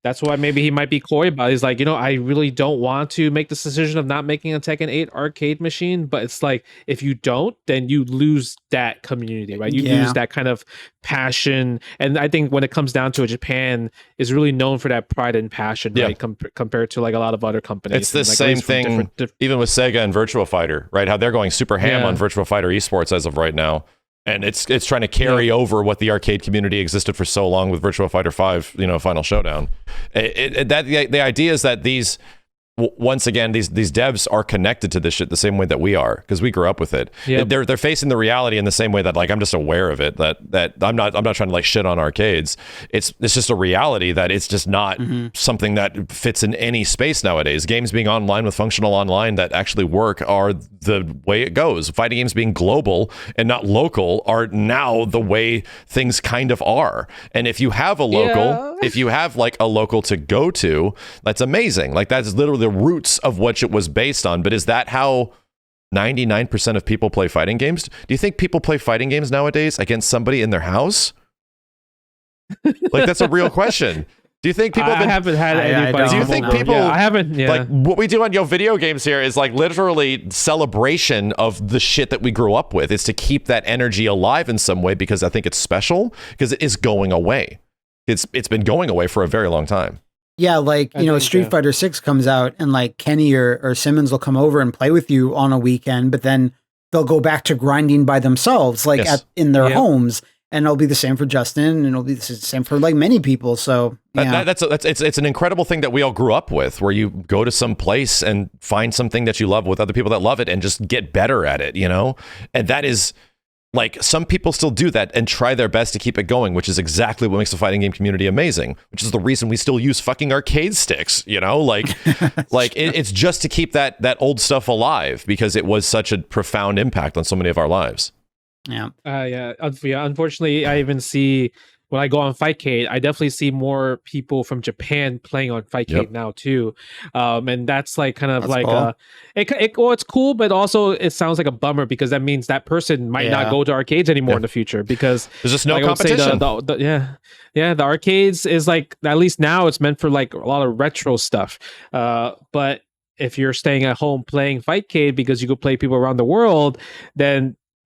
C: That's why maybe he might be coy about it. He's like, I really don't want to make this decision of not making a Tekken 8 arcade machine, but it's like, if you don't, then you lose that community, right? You lose that kind of passion. And I think when it comes down to it, Japan is really known for that pride and passion, right? Compared to like a lot of other companies.
B: It's the
C: like,
B: same thing, even with Sega and Virtua Fighter, right? How they're going super ham on Virtua Fighter esports as of right now. And it's trying to carry over what the arcade community existed for so long with Virtua Fighter 5, Final Showdown. The idea is that these devs are connected to this shit the same way that we are, because we grew up with it. Yep. They're facing the reality in the same way that like I'm just aware of it. That I'm not trying to like shit on arcades. It's just a reality that it's just not something that fits in any space nowadays. Games being online with functional online that actually work are the way it goes. Fighting games being global and not local are now the way things kind of are. And if you have a local, if you have like a local to go to, that's amazing. Like that's literally the roots of what it was based on. But is that how 99% of people play fighting games? Do you think people play fighting games nowadays against somebody in their house? Like that's a real question. Do you think people
C: haven't had anybody?
B: Do you think people?
C: I haven't. Yeah.
B: Like what we do on video games here is like literally celebration of the shit that we grew up with. It's to keep that energy alive in some way, because I think it's special, because it is going away. It's been going away for a very long time.
D: Yeah, like, Street Fighter 6 comes out and like Kenny or Simmons will come over and play with you on a weekend, but then they'll go back to grinding by themselves, like in their homes. And it'll be the same for Justin, and it'll be the same for like many people. So
B: it's an incredible thing that we all grew up with, where you go to some place and find something that you love with other people that love it and just get better at it, And that is like, some people still do that and try their best to keep it going, which is exactly what makes the fighting game community amazing, which is the reason we still use fucking arcade sticks, it's just to keep that old stuff alive, because it was such a profound impact on so many of our lives.
C: Unfortunately, I even see when I go on Fightcade, I definitely see more people from Japan playing on Fightcade now too, and that's like kind of cool. It's cool, but also it sounds like a bummer, because that means that person might not go to arcades anymore in the future, because
B: there's just no competition.
C: The arcades is like, at least now it's meant for like a lot of retro stuff, but if you're staying at home playing Fightcade because you could play people around the world, then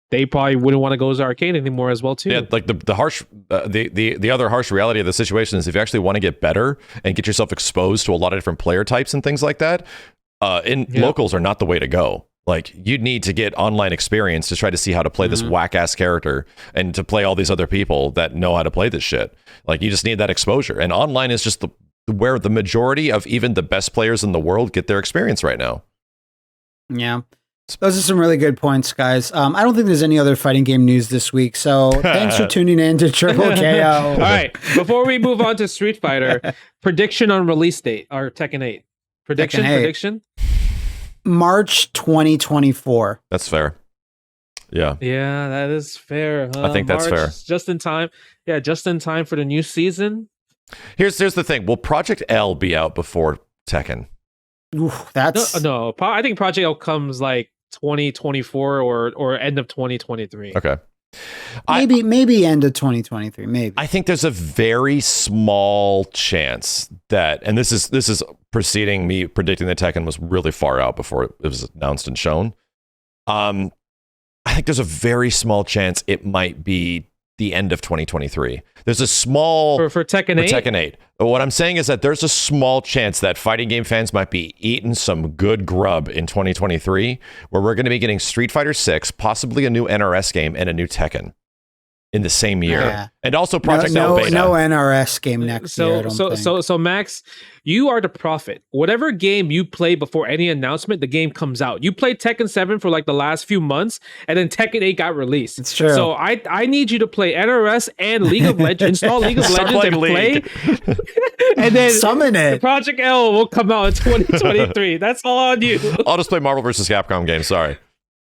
C: they probably wouldn't want to go to the arcade anymore as well too.
B: Yeah, like the harsh, the other harsh reality of the situation is, if you actually want to get better and get yourself exposed to a lot of different player types and things like that, locals are not the way to go. Like, you need to get online experience to try to see how to play this whack ass character, and to play all these other people that know how to play this shit. Like, you just need that exposure, and online is just where the majority of even the best players in the world get their experience right now.
D: Yeah. Those are some really good points, guys. I don't think there's any other fighting game news this week, so thanks for tuning in to TripleKO.
C: All right, before we move on to Street Fighter, prediction on release date, or Tekken 8. Prediction?
D: March 2024.
B: That's fair. Yeah.
C: Yeah, that is fair.
B: I think that's fair.
C: Just in time. Yeah, just in time for the new season.
B: Here's the thing. Will Project L be out before Tekken?
D: Oof, that's
C: no. I think Project L comes like 2024 or end of 2023.
B: Okay.
D: Maybe end of 2023. Maybe.
B: I think there's a very small chance that, and this is preceding me predicting that Tekken was really far out before it was announced and shown. I think there's a very small chance it might be the end of 2023. There's a small
C: for Tekken 8.
B: Tekken 8. But what I'm saying is that there's a small chance that fighting game fans might be eating some good grub in 2023, where we're going to be getting Street Fighter 6, possibly a new NRS game, and a new Tekken in the same year, and also Project L beta.
D: No NRS game next year.
C: So Max, you are the prophet. Whatever game you play before any announcement, the game comes out. You played Tekken 7 for like the last few months, and then Tekken 8 got released.
D: It's true.
C: So I need you to play NRS and League of Legends. Install League of Legends and play, and then
D: summon it.
C: Project L will come out in 2023. That's all on you.
B: I'll just play Marvel vs. Capcom games. Sorry.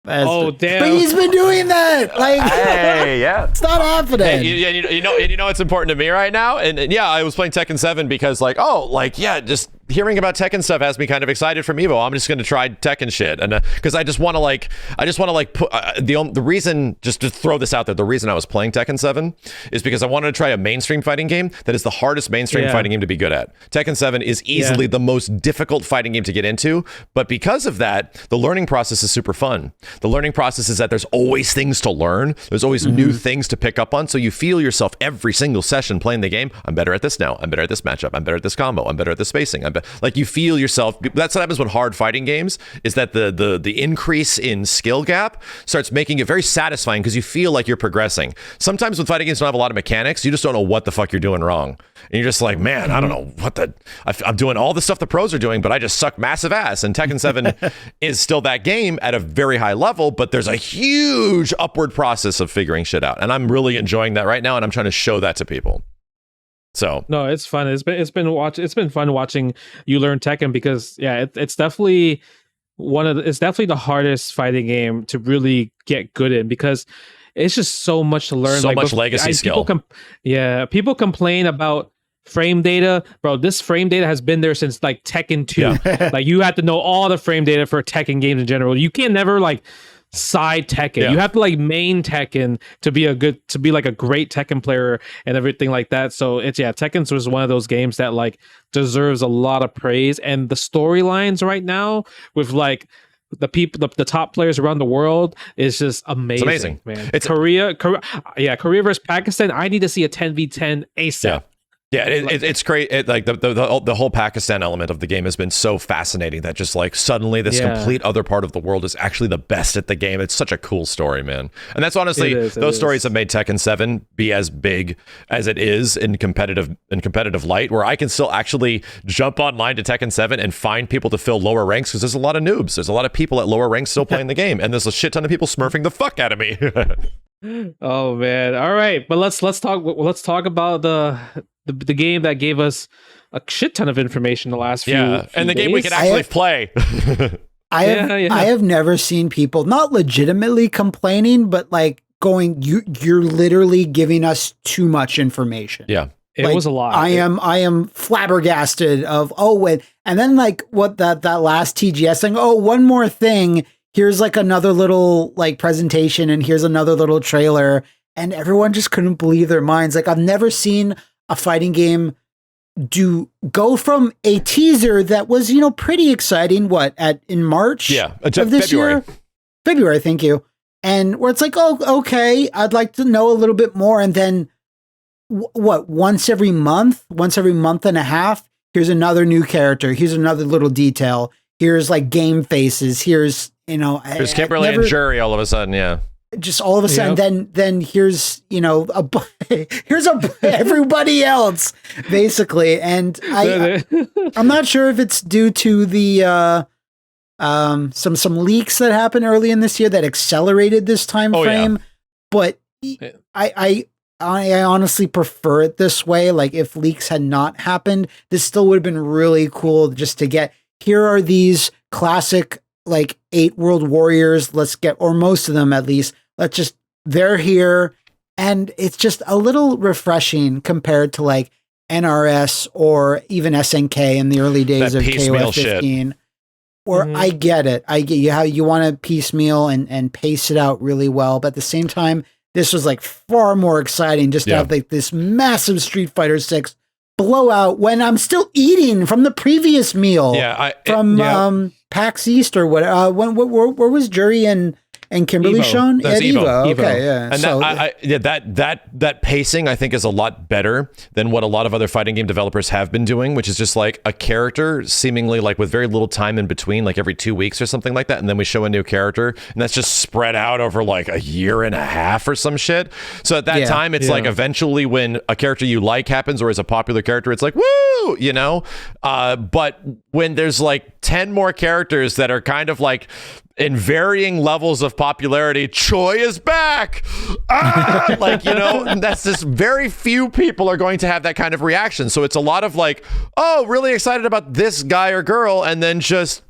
C: Damn!
D: But he's been doing that. Like,
B: hey, yeah,
D: it's not happening.
B: Hey, you know, it's important to me right now. And I was playing Tekken 7 because, just hearing about Tekken stuff has me kind of excited for Evo. I'm just going to try Tekken shit, and because I just want to put the reason, just to throw this out there, the reason I was playing Tekken 7 is because I wanted to try a mainstream fighting game that is the hardest mainstream fighting game to be good at. Tekken 7 is easily the most difficult fighting game to get into, but because of that, the learning process is super fun. The learning process is that there's always things to learn. There's always new things to pick up on, so you feel yourself every single session playing the game. I'm better at this now. I'm better at this matchup. I'm better at this combo. I'm better at the spacing. Like you feel yourself. That's what happens with hard fighting games, is that the increase in skill gap starts making it very satisfying because you feel like you're progressing. Sometimes with fighting games don't have a lot of mechanics, you just don't know what the fuck you're doing wrong. And you're just like, man, I don't know I'm doing all the stuff the pros are doing, but I just suck massive ass. And Tekken 7 is still that game at a very high level, but there's a huge upward process of figuring shit out. And I'm really enjoying that right now, and I'm trying to show that to people. So
C: no, it's fun. It's been fun watching you learn Tekken, because it's definitely it's definitely the hardest fighting game to really get good in, because it's just so much to learn.
B: So much legacy skill.
C: People complain about frame data, bro. This frame data has been there since like Tekken 2.
B: Yeah.
C: Like you have to know all the frame data for Tekken games in general. You can never like side Tekken.
B: Yeah.
C: You have to like main Tekken to be like a great Tekken player and everything like that. So Tekken was one of those games that like deserves a lot of praise. And the storylines right now with like the people, the top players around the world is just amazing.
B: It's amazing,
C: man.
B: It's
C: Korea versus Pakistan. I need to see a 10v10 ASAP.
B: Yeah. Yeah, it's great. Like the whole Pakistan element of the game has been so fascinating that just like suddenly this complete other part of the world is actually the best at the game. It's such a cool story, man. And that's honestly those stories have made Tekken 7 be as big as it is in competitive light, where I can still actually jump online to Tekken 7 and find people to fill lower ranks, because there's a lot of noobs. There's a lot of people at lower ranks still playing the game, and there's a shit ton of people smurfing the fuck out of me.
C: Oh man! All right, but let's talk about the game that gave us a shit ton of information the last few
B: and the
C: days.
B: game we can actually play.
D: I have never seen people not legitimately complaining, but like going, you're literally giving us too much information.
B: Yeah.
C: It was a lot.
D: I am flabbergasted of and then like what that last TGS thing. Oh, one more thing. Here's like another little like presentation, and here's another little trailer, and everyone just couldn't believe their minds. Like I've never seen a fighting game go from a teaser that was, pretty exciting. In March?
B: Yeah,
D: of this
B: February.
D: February, thank you. And where it's like, oh, okay, I'd like to know a little bit more, and then once every month and a half, here's another new character, here's another little detail, here's like game faces, here's
B: there's Kimberly and Jury all of a sudden,
D: just all of a sudden, then here's here's everybody else basically, and I'm not sure if it's due to the some leaks that happened early in this year that accelerated this time frame, but I honestly prefer it this way. Like if leaks had not happened, this still would have been really cool just to get, here are these classic like 8 World Warriors, or most of them at least, they're here, and it's just a little refreshing compared to like NRS or even SNK in the early days of KOF 15. Or I get it. I get how you want to piecemeal and pace it out really well, but at the same time, this was like far more exciting just to have like this massive Street Fighter 6 blowout when I'm still eating from the previous meal. From PAX East or whatever. Where was Jury and Kimberly
C: Evo.
D: shown?
B: That's
D: at
B: Evo.
D: Okay, yeah.
B: And
D: so,
B: that pacing I think is a lot better than what a lot of other fighting game developers have been doing, which is just like a character seemingly like with very little time in between, like every 2 weeks or something like that, and then we show a new character, and that's just spread out over like a year and a half or some shit. So at that time, it's like eventually when a character you like happens or is a popular character, it's like woo, but when there's like 10 more characters that are kind of like in varying levels of popularity, Choi is back. That's just very few people are going to have that kind of reaction. So it's a lot of like, oh, really excited about this guy or girl, and then just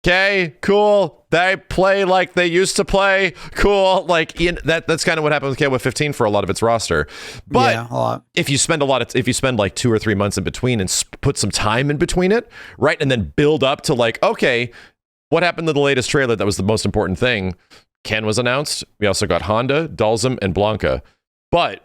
B: Okay, cool. They play like they used to play. Cool. Like that's kind of what happened with KOF 15 for a lot of its roster. But
D: a lot.
B: if you spend like 2 or 3 months in between and put some time in between it, right, and then build up to like, okay, what happened to the latest trailer? That was the most important thing. Ken was announced. We also got Honda, Dalsum, and Blanca. But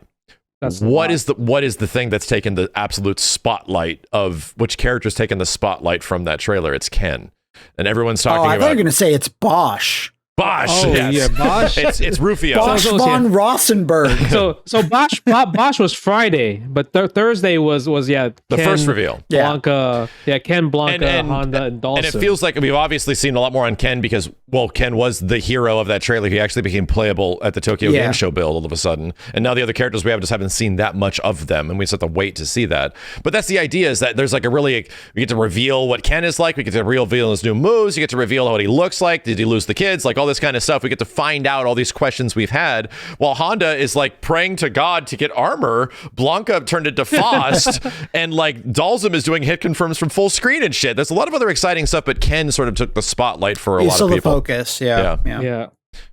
B: what is the thing that's taken the absolute spotlight of which character's taken the spotlight from that trailer? It's Ken. And everyone's talking about.
D: I thought you were going to say it's Bosch.
B: Bosch.
C: Oh,
B: yes.
C: yeah, Bosch.
B: It's Rufio.
D: Bosch von Rossenberg.
C: So Bosch was Friday, but Thursday was
B: the
C: Ken,
B: first reveal.
C: Blanca, Ken, Blanca, Honda, and Dalsum.
B: And it feels like we've obviously seen a lot more on Ken because, well, Ken was the hero of that trailer. He actually became playable at the Tokyo Game Show build all of a sudden. And now the other characters we just haven't seen that much of them, and we just have to wait to see that. But that's the idea, is that there's like we get to reveal what Ken is like. We get to reveal his new moves. You get to reveal what he looks like. Did he lose the kids? Like all this kind of stuff. We get to find out all these questions we've had, while Honda is like praying to God to get armor. Blanca turned into Faust, and like Dalsum is doing hit confirms from full screen and shit. There's a lot of other exciting stuff, but Ken sort of took the spotlight for a lot of people.
D: The focus, yeah.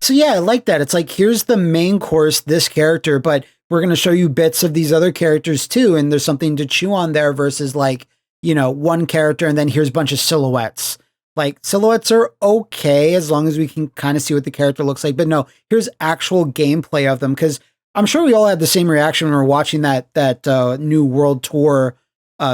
C: So
D: yeah, I like that. It's like, here's the main course, this character, but we're going to show you bits of these other characters too, and there's something to chew on there versus like, one character and then here's a bunch of silhouettes. Like, silhouettes are okay as long as we can kind of see what the character looks like. But no, here's actual gameplay of them. Because I'm sure we all had the same reaction when we were watching that new World Tour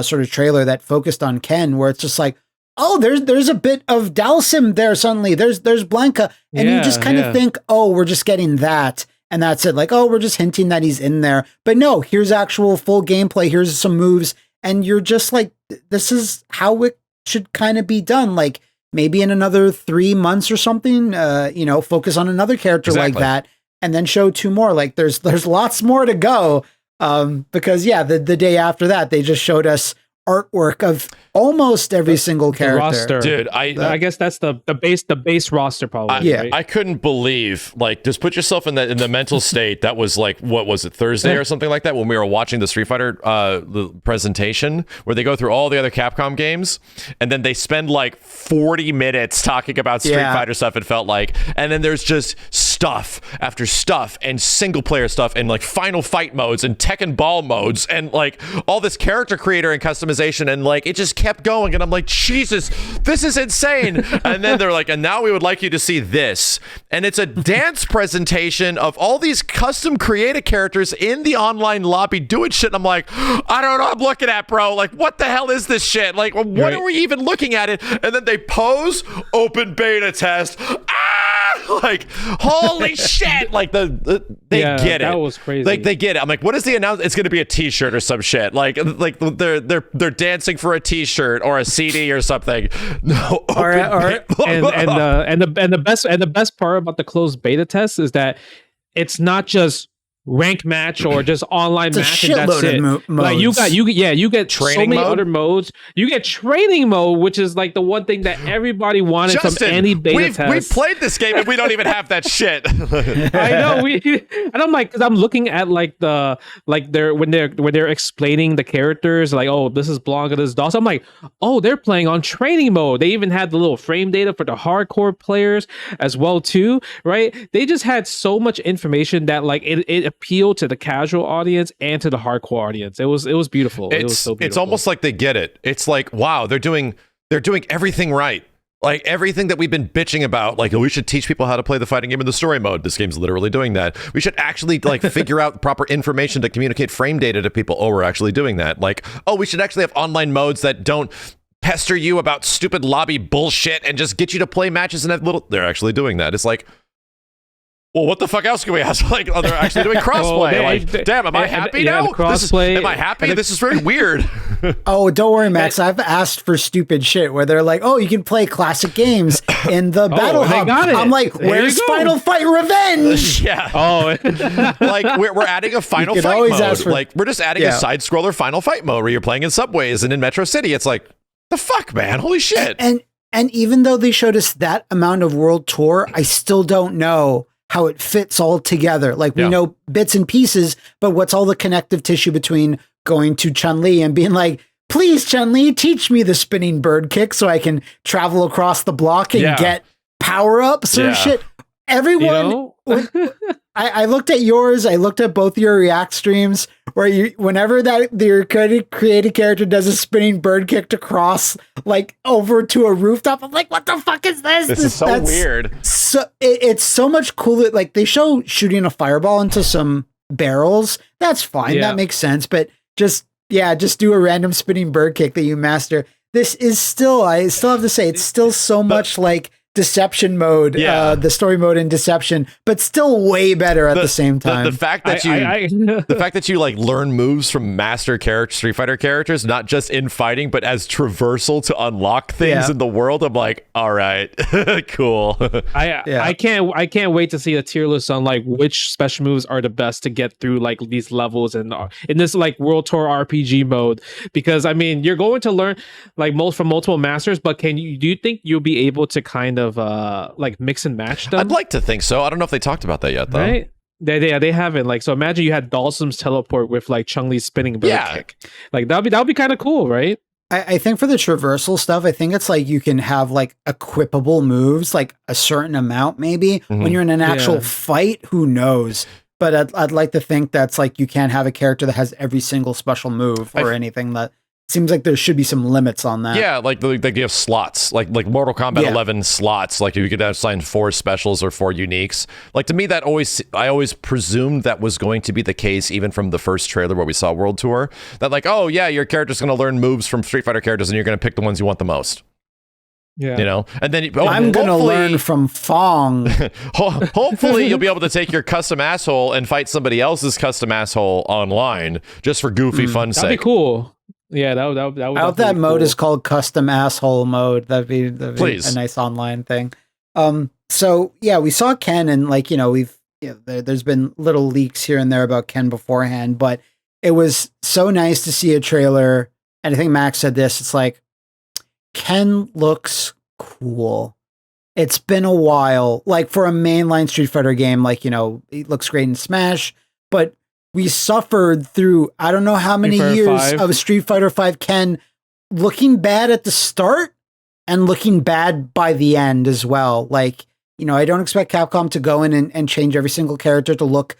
D: sort of trailer that focused on Ken, where it's just like, oh, there's a bit of Dalsum there suddenly. There's Blanca. And you just kind of think, oh, we're just getting that. And that's it. Like, oh, we're just hinting that he's in there. But no, here's actual full gameplay. Here's some moves. And you're just like, this is how it should kind of be done. Like, maybe in another 3 months or something, focus on another character like that, and then show 2 more. Like there's lots more to go. Because the day after that, they just showed us artwork of almost every single character.
C: Roster.
B: Dude,
C: I guess that's the base roster probably.
B: Right? I couldn't believe, like, just put yourself in the mental state. That was like, what was it, Thursday or something like that, when we were watching the Street Fighter the presentation where they go through all the other Capcom games, and then they spend like 40 minutes talking about Street Fighter stuff, it felt like, and then there's just stuff after stuff and single player stuff and like final fight modes and Tekken ball modes and like all this character creator and customization, and like it just kept going, and I'm like, Jesus, this is insane. And then they're like, and now we would like you to see this, and it's a dance presentation of all these custom created characters in the online lobby doing shit, and I'm like, I don't know what I'm looking at, bro. Like, what the hell is this shit? Like, what are we even looking at it? And then they pose, open beta test, like, holy shit. Like they get it.
C: That was crazy.
B: Like they get it. I'm like, what is the announcement? It's gonna be a t-shirt or some shit. Like they're dancing for a t-shirt or a CD or something. No.
C: And the best part about the closed beta test is that it's not just rank match or just online match, and that's it. Like you get training so many other modes. You get training mode, which is like the one thing that everybody wanted from any beta test.
B: We've played this game and we don't even have that shit.
C: I know. And I'm like, because I'm looking at like when they're explaining the characters, like, oh, this is Blanca, this is Dalsum. I'm like, oh, they're playing on training mode. They even had the little frame data for the hardcore players as well too, right? They just had so much information that like it appeal to the casual audience and to the hardcore audience. It was beautiful. It was so beautiful.
B: It's almost like they get it. It's like, wow, they're doing everything right. Like everything that we've been bitching about, like, oh, we should teach people how to play the fighting game in the story mode. This game's literally doing that. We should actually like figure out proper information to communicate frame data to people. Oh, we're actually doing that. Like, oh, we should actually have online modes that don't pester you about stupid lobby bullshit and just get you to play matches and have little. They're actually doing that. It's like, well, what the fuck else can we ask? Like, oh, they're actually doing crossplay. Damn, am I happy now?
C: Crossplay.
B: Am I happy? This is very weird.
D: Oh, don't worry, Max. I've asked for stupid shit where they're like, oh, you can play classic games in the Battle Hub. I'm like, where's Final Fight Revenge?
B: Yeah.
C: Oh.
B: Like, we're adding a Final Fight mode. Like, we're just adding a side-scroller Final Fight mode where you're playing in subways and in Metro City. It's like, the fuck, man? Holy shit.
D: And even though they showed us that amount of World Tour, I still don't know how it fits all together. Like we know bits and pieces, but what's all the connective tissue between going to Chun-Li and being like, please, Chun-Li, teach me the spinning bird kick so I can travel across the block and get power-ups or shit. Everyone, I looked at yours. I looked at both your React streams where whenever your created character does a spinning bird kick to cross like over to a rooftop, I'm like, what the fuck is this?
B: This is so weird.
D: So it's so much cooler. Like they show shooting a fireball into some barrels. That's fine. That makes sense. But just do a random spinning bird kick that you master. This is I still have to say, it's still so much like deception mode, the story mode in deception, but still way better at the same time.
B: The fact that the fact that you like learn moves from master Street Fighter characters, not just in fighting, but as traversal to unlock things in the world. I'm like, all right, cool.
C: I can't wait to see a tier list on like which special moves are the best to get through like these levels and in this like World Tour RPG mode, because I mean you're going to learn like from multiple masters, but do you think you'll be able to kind of like mix and match them?
B: I'd like to think so. I don't know if they talked about that yet though.
C: Right? They haven't. Like, so imagine you had Dalsum's teleport with like Chun-Li's spinning bird kick. Like that'll be kind of cool, right?
D: I think for the traversal stuff, I think it's like you can have like equipable moves, like a certain amount maybe. When you're in an actual fight, who knows? But I'd like to think that's like you can't have a character that has every single special move or anything. That seems like there should be some limits on that.
B: Yeah, like they have slots, like Mortal Kombat 11 slots. Like you could assign 4 specials or 4 uniques. Like to me, I always presumed that was going to be the case, even from the first trailer where we saw World Tour. That like, oh yeah, your character's going to learn moves from Street Fighter characters, and you're going to pick the ones you want the most.
C: Yeah,
B: you know, and then
D: I'm going to learn from Fong.
B: Hopefully, you'll be able to take your custom asshole and fight somebody else's custom asshole online just for goofy fun sake.
C: That'd be cool. Yeah, that would.
D: I hope that mode is called custom asshole mode. That'd be
B: Please.
D: A nice online thing. So yeah, we saw Ken, and like there's been little leaks here and there about Ken beforehand, but it was so nice to see a trailer. And I think Max said this. It's like Ken looks cool. It's been a while, like for a mainline Street Fighter game. Like it looks great in Smash, but we suffered through I don't know how many years of Street Fighter V Ken looking bad at the start and looking bad by the end as well. Like, I don't expect Capcom to go in and change every single character to look,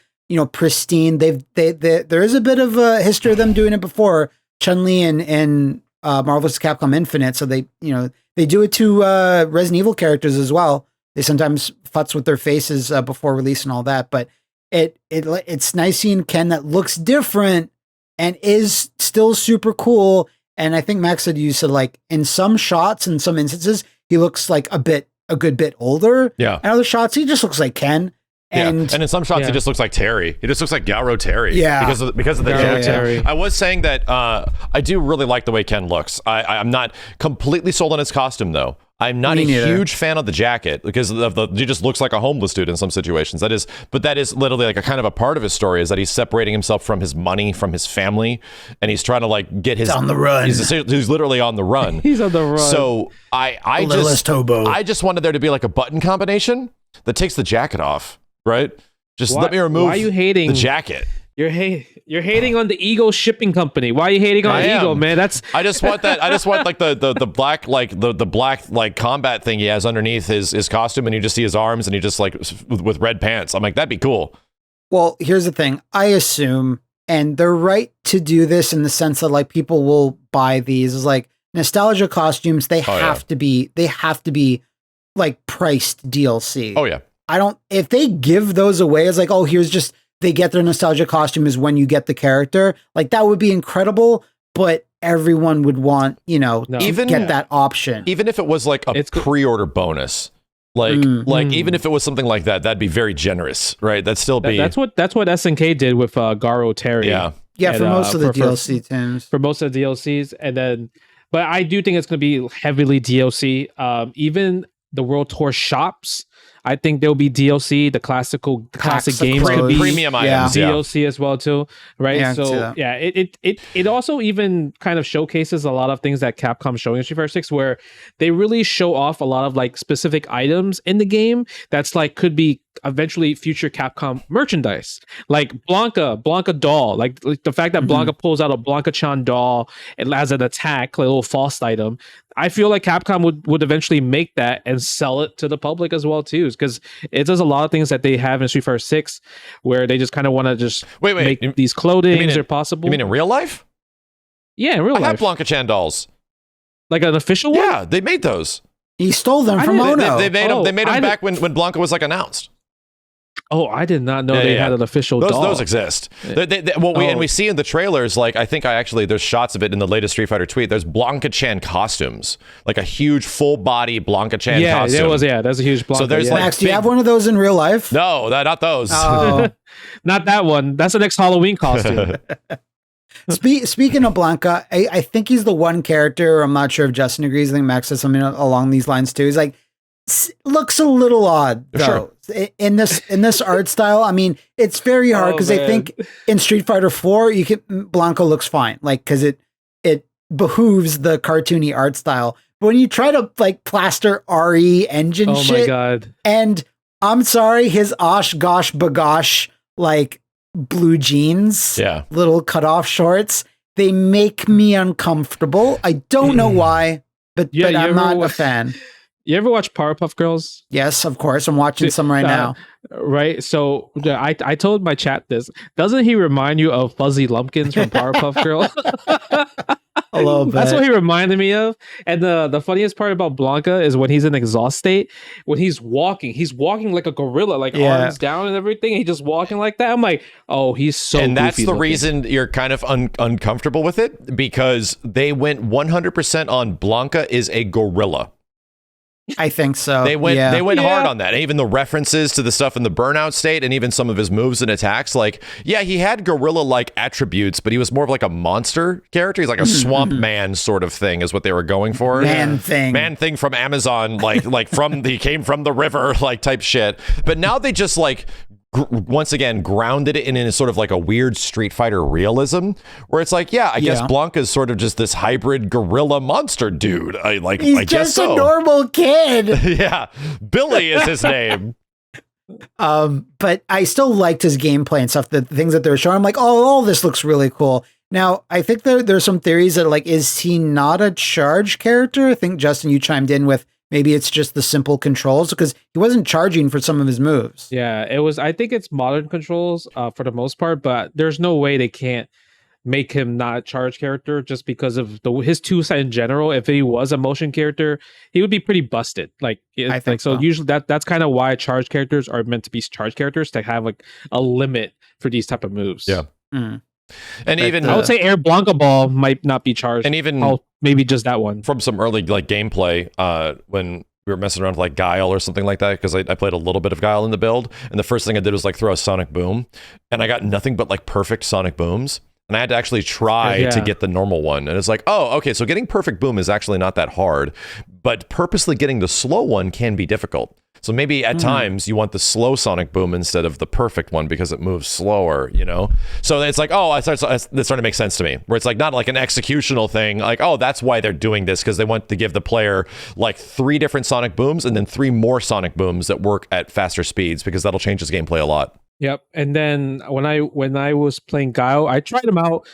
D: pristine. There is a bit of a history of them doing it before. Chun-Li and Marvel vs. Capcom Infinite. So they do it to Resident Evil characters as well. They sometimes futz with their faces before release and all that, but it's nice seeing Ken that looks different and is still super cool. And I think Max said like in some shots, in some instances, he looks like a good bit older. Yeah. And other shots, he just looks like Ken. And
B: in some shots, he just looks like Terry. He just looks like Gauro Terry.
D: Yeah.
B: Because of the jacket. I was saying that I do really like the way Ken looks. I'm not completely sold on his costume, though. I'm not a huge fan of the jacket because he just looks like a homeless dude in some situations. That is literally like a kind of a part of his story is that he's separating himself from his money, from his family, and he's trying to like get his
D: on the run.
B: He's literally on the run.
C: He's on the run.
B: So I just wanted there to be like a button combination that takes the jacket off, right? Just let me remove.
C: Why are you hating
B: the jacket?
C: You're hating on the Ego shipping company. Why are you hating on Ego, man? I
B: just want that. I just want like the black the black like combat thing he has underneath his costume, and you just see his arms, and he just like with red pants. I'm like, that'd be cool.
D: Well, here's the thing. I assume, and they're right to do this in the sense that like people will buy these as like nostalgia costumes. They have to be like priced DLC.
B: Oh yeah.
D: If they give those away as like, oh, here's just. They get their nostalgia costume is when you get the character. Like that would be incredible, but everyone would want, to get that option.
B: Even if it was like a pre-order bonus, even if it was something like that, that'd be very generous, right? That'd still be.
C: That's what SNK did with Gauro Terry.
B: Yeah,
D: and, for most of the DLC teams.
C: For most of the DLCs, and then, but I do think it's going to be heavily DLC. Even the World Tour shops. I think there'll be DLC. The classic games could be
B: premium items,
C: DLC as well too, right?
D: Yeah,
C: so yeah, it also even kind of showcases a lot of things that Capcom's showing in Street Fighter 6, where they really show off a lot of like specific items in the game that's like could be eventually future Capcom merchandise, like Blanca doll, like the fact that Blanca pulls out a Blanca-chan doll as an attack, like a little false item. I feel like Capcom would eventually make that and sell it to the public as well too, because it does a lot of things that they have in Street Fighter 6 where they just kind of want to just make these clothing are possible.
B: You mean in real life?
C: Yeah, in real life.
B: I have Blanca-chan dolls.
C: Like an official one?
B: Yeah, they made those.
D: He stole them from Ono.
B: They made them back when Blanca was like announced.
C: Oh, I did not know they had an official doll.
B: Those exist. We see in the trailers, like I think there's shots of it in the latest Street Fighter tweet. There's Blanca-chan costumes, like a huge full body Blanca-chan costume.
C: There's a huge Blanca.
B: So there's
D: Max, do you have one of those in real life?
B: No, not those.
D: Oh.
C: Not that one. That's the next Halloween costume.
D: Speaking of Blanca, I think he's the one character. I'm not sure if Justin agrees. I think Max said something along these lines too. He's like, looks a little odd though. Sure. In this art style. I mean, it's very hard because I think in Street Fighter 4 Blanca looks fine, like because it behooves the cartoony art style. But when you try to like plaster RE engine shit,
C: my god!
D: And I'm sorry, his Osh Gosh Bagosh like blue jeans, little cutoff shorts, they make me uncomfortable. I don't know why, but I'm not a fan.
C: You ever watch Powerpuff Girls?
D: Yes, of course. I'm watching some right now.
C: Right. So I told my chat this. Doesn't he remind you of Fuzzy Lumpkins from Powerpuff Girls?
D: A little bit.
C: That's what he reminded me of. And the funniest part about Blanca is when he's in exhaust state, when he's walking like a gorilla, like arms down and everything. He's just walking like that. I'm like, oh, he's so
B: And that's the
C: looking.
B: reason you're kind of uncomfortable with it, because they went 100% on Blanca is a gorilla.
D: I think so.
B: They went hard on that. Even the references to the stuff in the burnout state and even some of his moves and attacks, like, yeah, he had gorilla-like attributes, but he was more of like a monster character. He's like a swamp man sort of thing is what they were going for.
D: Man thing
B: from Amazon, like he came from the river, like type shit. But now they just like once again grounded it in a sort of like a weird Street Fighter realism, where it's like, I guess Blanca's sort of just this hybrid gorilla monster dude.
D: He's just a normal kid.
B: Yeah, Billy is his name.
D: But I still liked his gameplay and stuff. The things that they were showing, I'm like, oh, all this looks really cool. Now, I think there's some theories that like, is he not a charge character? I think Justin, you chimed in with, maybe it's just the simple controls, because he wasn't charging for some of his moves.
C: Yeah, it was. I think it's modern controls for the most part, but there's no way they can't make him not a charge character just because of his two side in general. If he was a motion character, he would be pretty busted. Like, I think so. Usually that's kind of why charge characters are meant to be charge characters, to have like a limit for these type of moves.
B: Yeah.
C: And
B: but, even
C: I would say Air Blanca Ball might not be charged,
B: and even
C: maybe just that one
B: from some early like gameplay when we were messing around with like Guile or something like that, because I played a little bit of Guile in the build, and the first thing I did was like throw a Sonic Boom, and I got nothing but like perfect Sonic Booms, and I had to actually try to get the normal one, and it's like, oh, okay, so getting perfect boom is actually not that hard, but purposely getting the slow one can be difficult. So maybe at times you want the slow Sonic Boom instead of the perfect one because it moves slower, you know? So it's like, that's starting to make sense to me, where it's like not like an executional thing, like, oh, that's why they're doing this, because they want to give the player like 3 different Sonic Booms and then 3 more Sonic Booms that work at faster speeds, because that'll change his gameplay a lot.
C: Yep. And then when I was playing Guile, I tried them out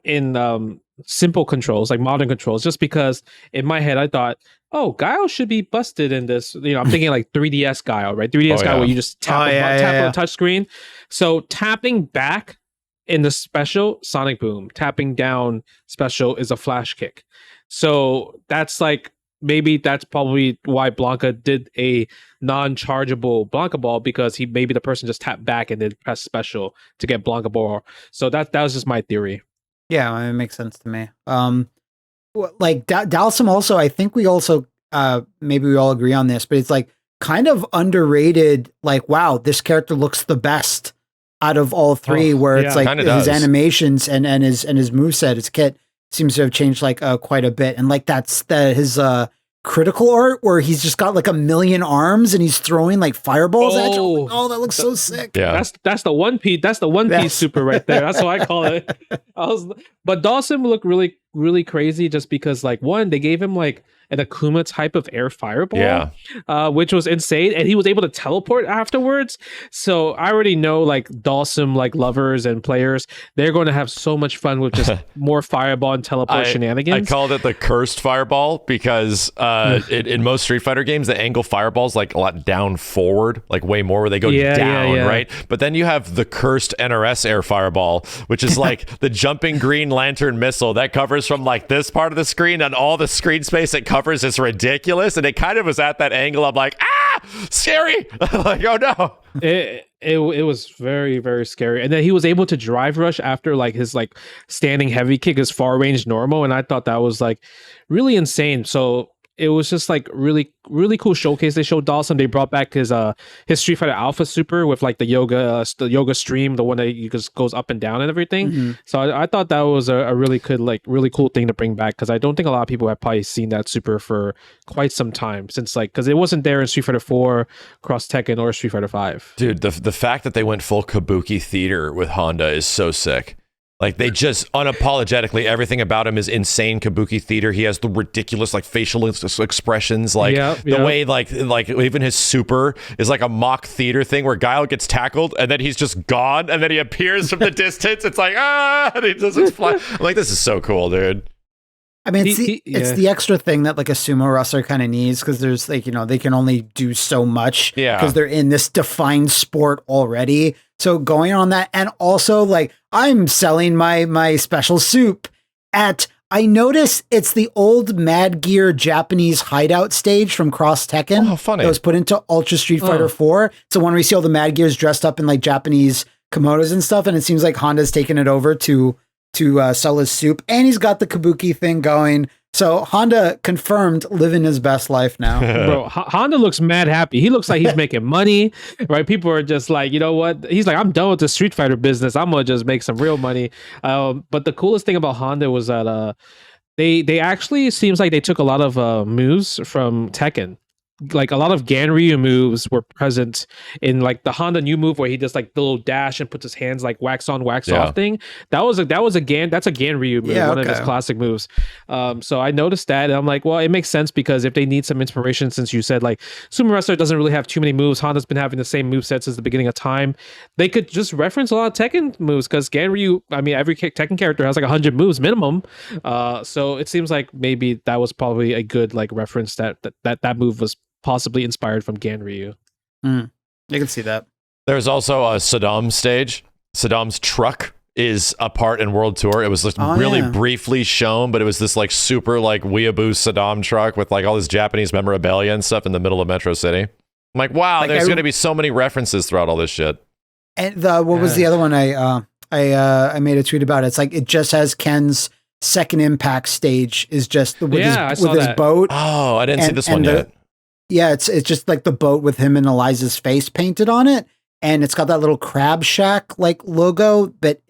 C: in simple controls, like modern controls, just because in my head I thought, oh, Guile should be busted in this. You know, I'm thinking like 3DS Guile, right? 3DS Guile where you just tap on a touch screen. So tapping back in the special, Sonic Boom. Tapping down special is a flash kick. So that's like, maybe that's probably why Blanca did a non-chargeable Blanca Ball, because maybe the person just tapped back and then pressed special to get Blanca Ball. So that was just my theory.
D: Yeah, it makes sense to me. Like Dalsum also, I think we also maybe we all agree on this, but it's like kind of underrated. Like, wow, this character looks the best out of all 3. Where it's like his animations and his moveset, his kit seems to have changed like quite a bit. And like his critical art where he's just got like a million arms and he's throwing like fireballs at you. Like, oh, that looks so sick.
B: Yeah.
C: That's the One Piece. That's the One Piece super right there. That's what I call it. But Dawson looked really, really crazy just because like one, they gave him like an Akuma type of air fireball, which was insane, and he was able to teleport afterwards. So I already know like Dawson like lovers and players, they're going to have so much fun with just more fireball and teleport shenanigans.
B: I called it the cursed fireball because in most Street Fighter games, the angle fireballs like a lot down forward, like way more where they go down, right? But then you have the cursed NRS air fireball, which is like the jumping Green Lantern missile that covers from like this part of the screen, and all the screen space it covers is ridiculous. And it kind of was at that angle. I'm like, scary. Like, oh no.
C: It was very, very scary. And then he was able to drive rush after like his like standing heavy kick is far range normal, and I thought that was like really insane. So it was just like really, really cool showcase. They showed Dawson. They brought back his Street Fighter Alpha Super with like the yoga stream, the one that you just goes up and down and everything. Mm-hmm. So I thought that was a really good, like really cool thing to bring back, because I don't think a lot of people have probably seen that super for quite some time since like, because it wasn't there in Street Fighter 4, Cross Tekken, or Street Fighter 5.
B: Dude, the fact that they went full Kabuki theater with Honda is so sick. Like they just unapologetically, everything about him is insane Kabuki theater. He has the ridiculous like facial expressions, like the way like even his super is like a mock theater thing where Guile gets tackled and then he's just gone and then he appears from the distance. It's like and he doesn't fly. I'm like, this is so cool, dude.
D: I mean, it's the extra thing that like a sumo wrestler kind of needs, because there's like, they can only do so much because they're in this defined sport already. So going on that, and also like I'm selling my special soup at, I notice it's the old Mad Gear Japanese hideout stage from Cross Tekken.
B: Oh, funny.
D: That was put into Ultra Street Fighter 4. It's the one where you see all the Mad Gears dressed up in like Japanese kimonos and stuff. And it seems like Honda's taken it over to sell his soup, and he's got the Kabuki thing going. So Honda confirmed living his best life now.
C: Bro, Honda looks mad happy. He looks like he's making money, right? People are just like, you know what? He's like, I'm done with the Street Fighter business. I'm gonna just make some real money. But the coolest thing about Honda was that they actually seems like they took a lot of moves from Tekken. Like a lot of Ganryu moves were present in like the Honda new move where he does like the little dash and puts his hands like wax on, wax off thing. That's a Ganryu move, one of his classic moves. So I noticed that and I'm like, well, it makes sense, because if they need some inspiration, since you said like Sumo Wrestler doesn't really have too many moves, Honda's been having the same move set since the beginning of time, they could just reference a lot of Tekken moves, because Ganryu, I mean, every Tekken character has like 100 moves minimum. So it seems like maybe that was probably a good like reference that move was possibly inspired from Ganryu.
D: I can see that.
B: There's also a Saddam stage. Saddam's truck is a part in World Tour. It was just really briefly shown, but it was this like super like weeaboo Saddam truck with like all this Japanese memorabilia and stuff in the middle of Metro City. I'm like, wow, like there's going to be so many references throughout all this shit.
D: And what was the other one I made a tweet about? It's like, it just has Ken's second impact stage is just with his boat.
B: Oh, I didn't see this one yet.
D: Yeah, it's just like the boat with him and Eliza's face painted on it, and it's got that little Crab Shack like logo. But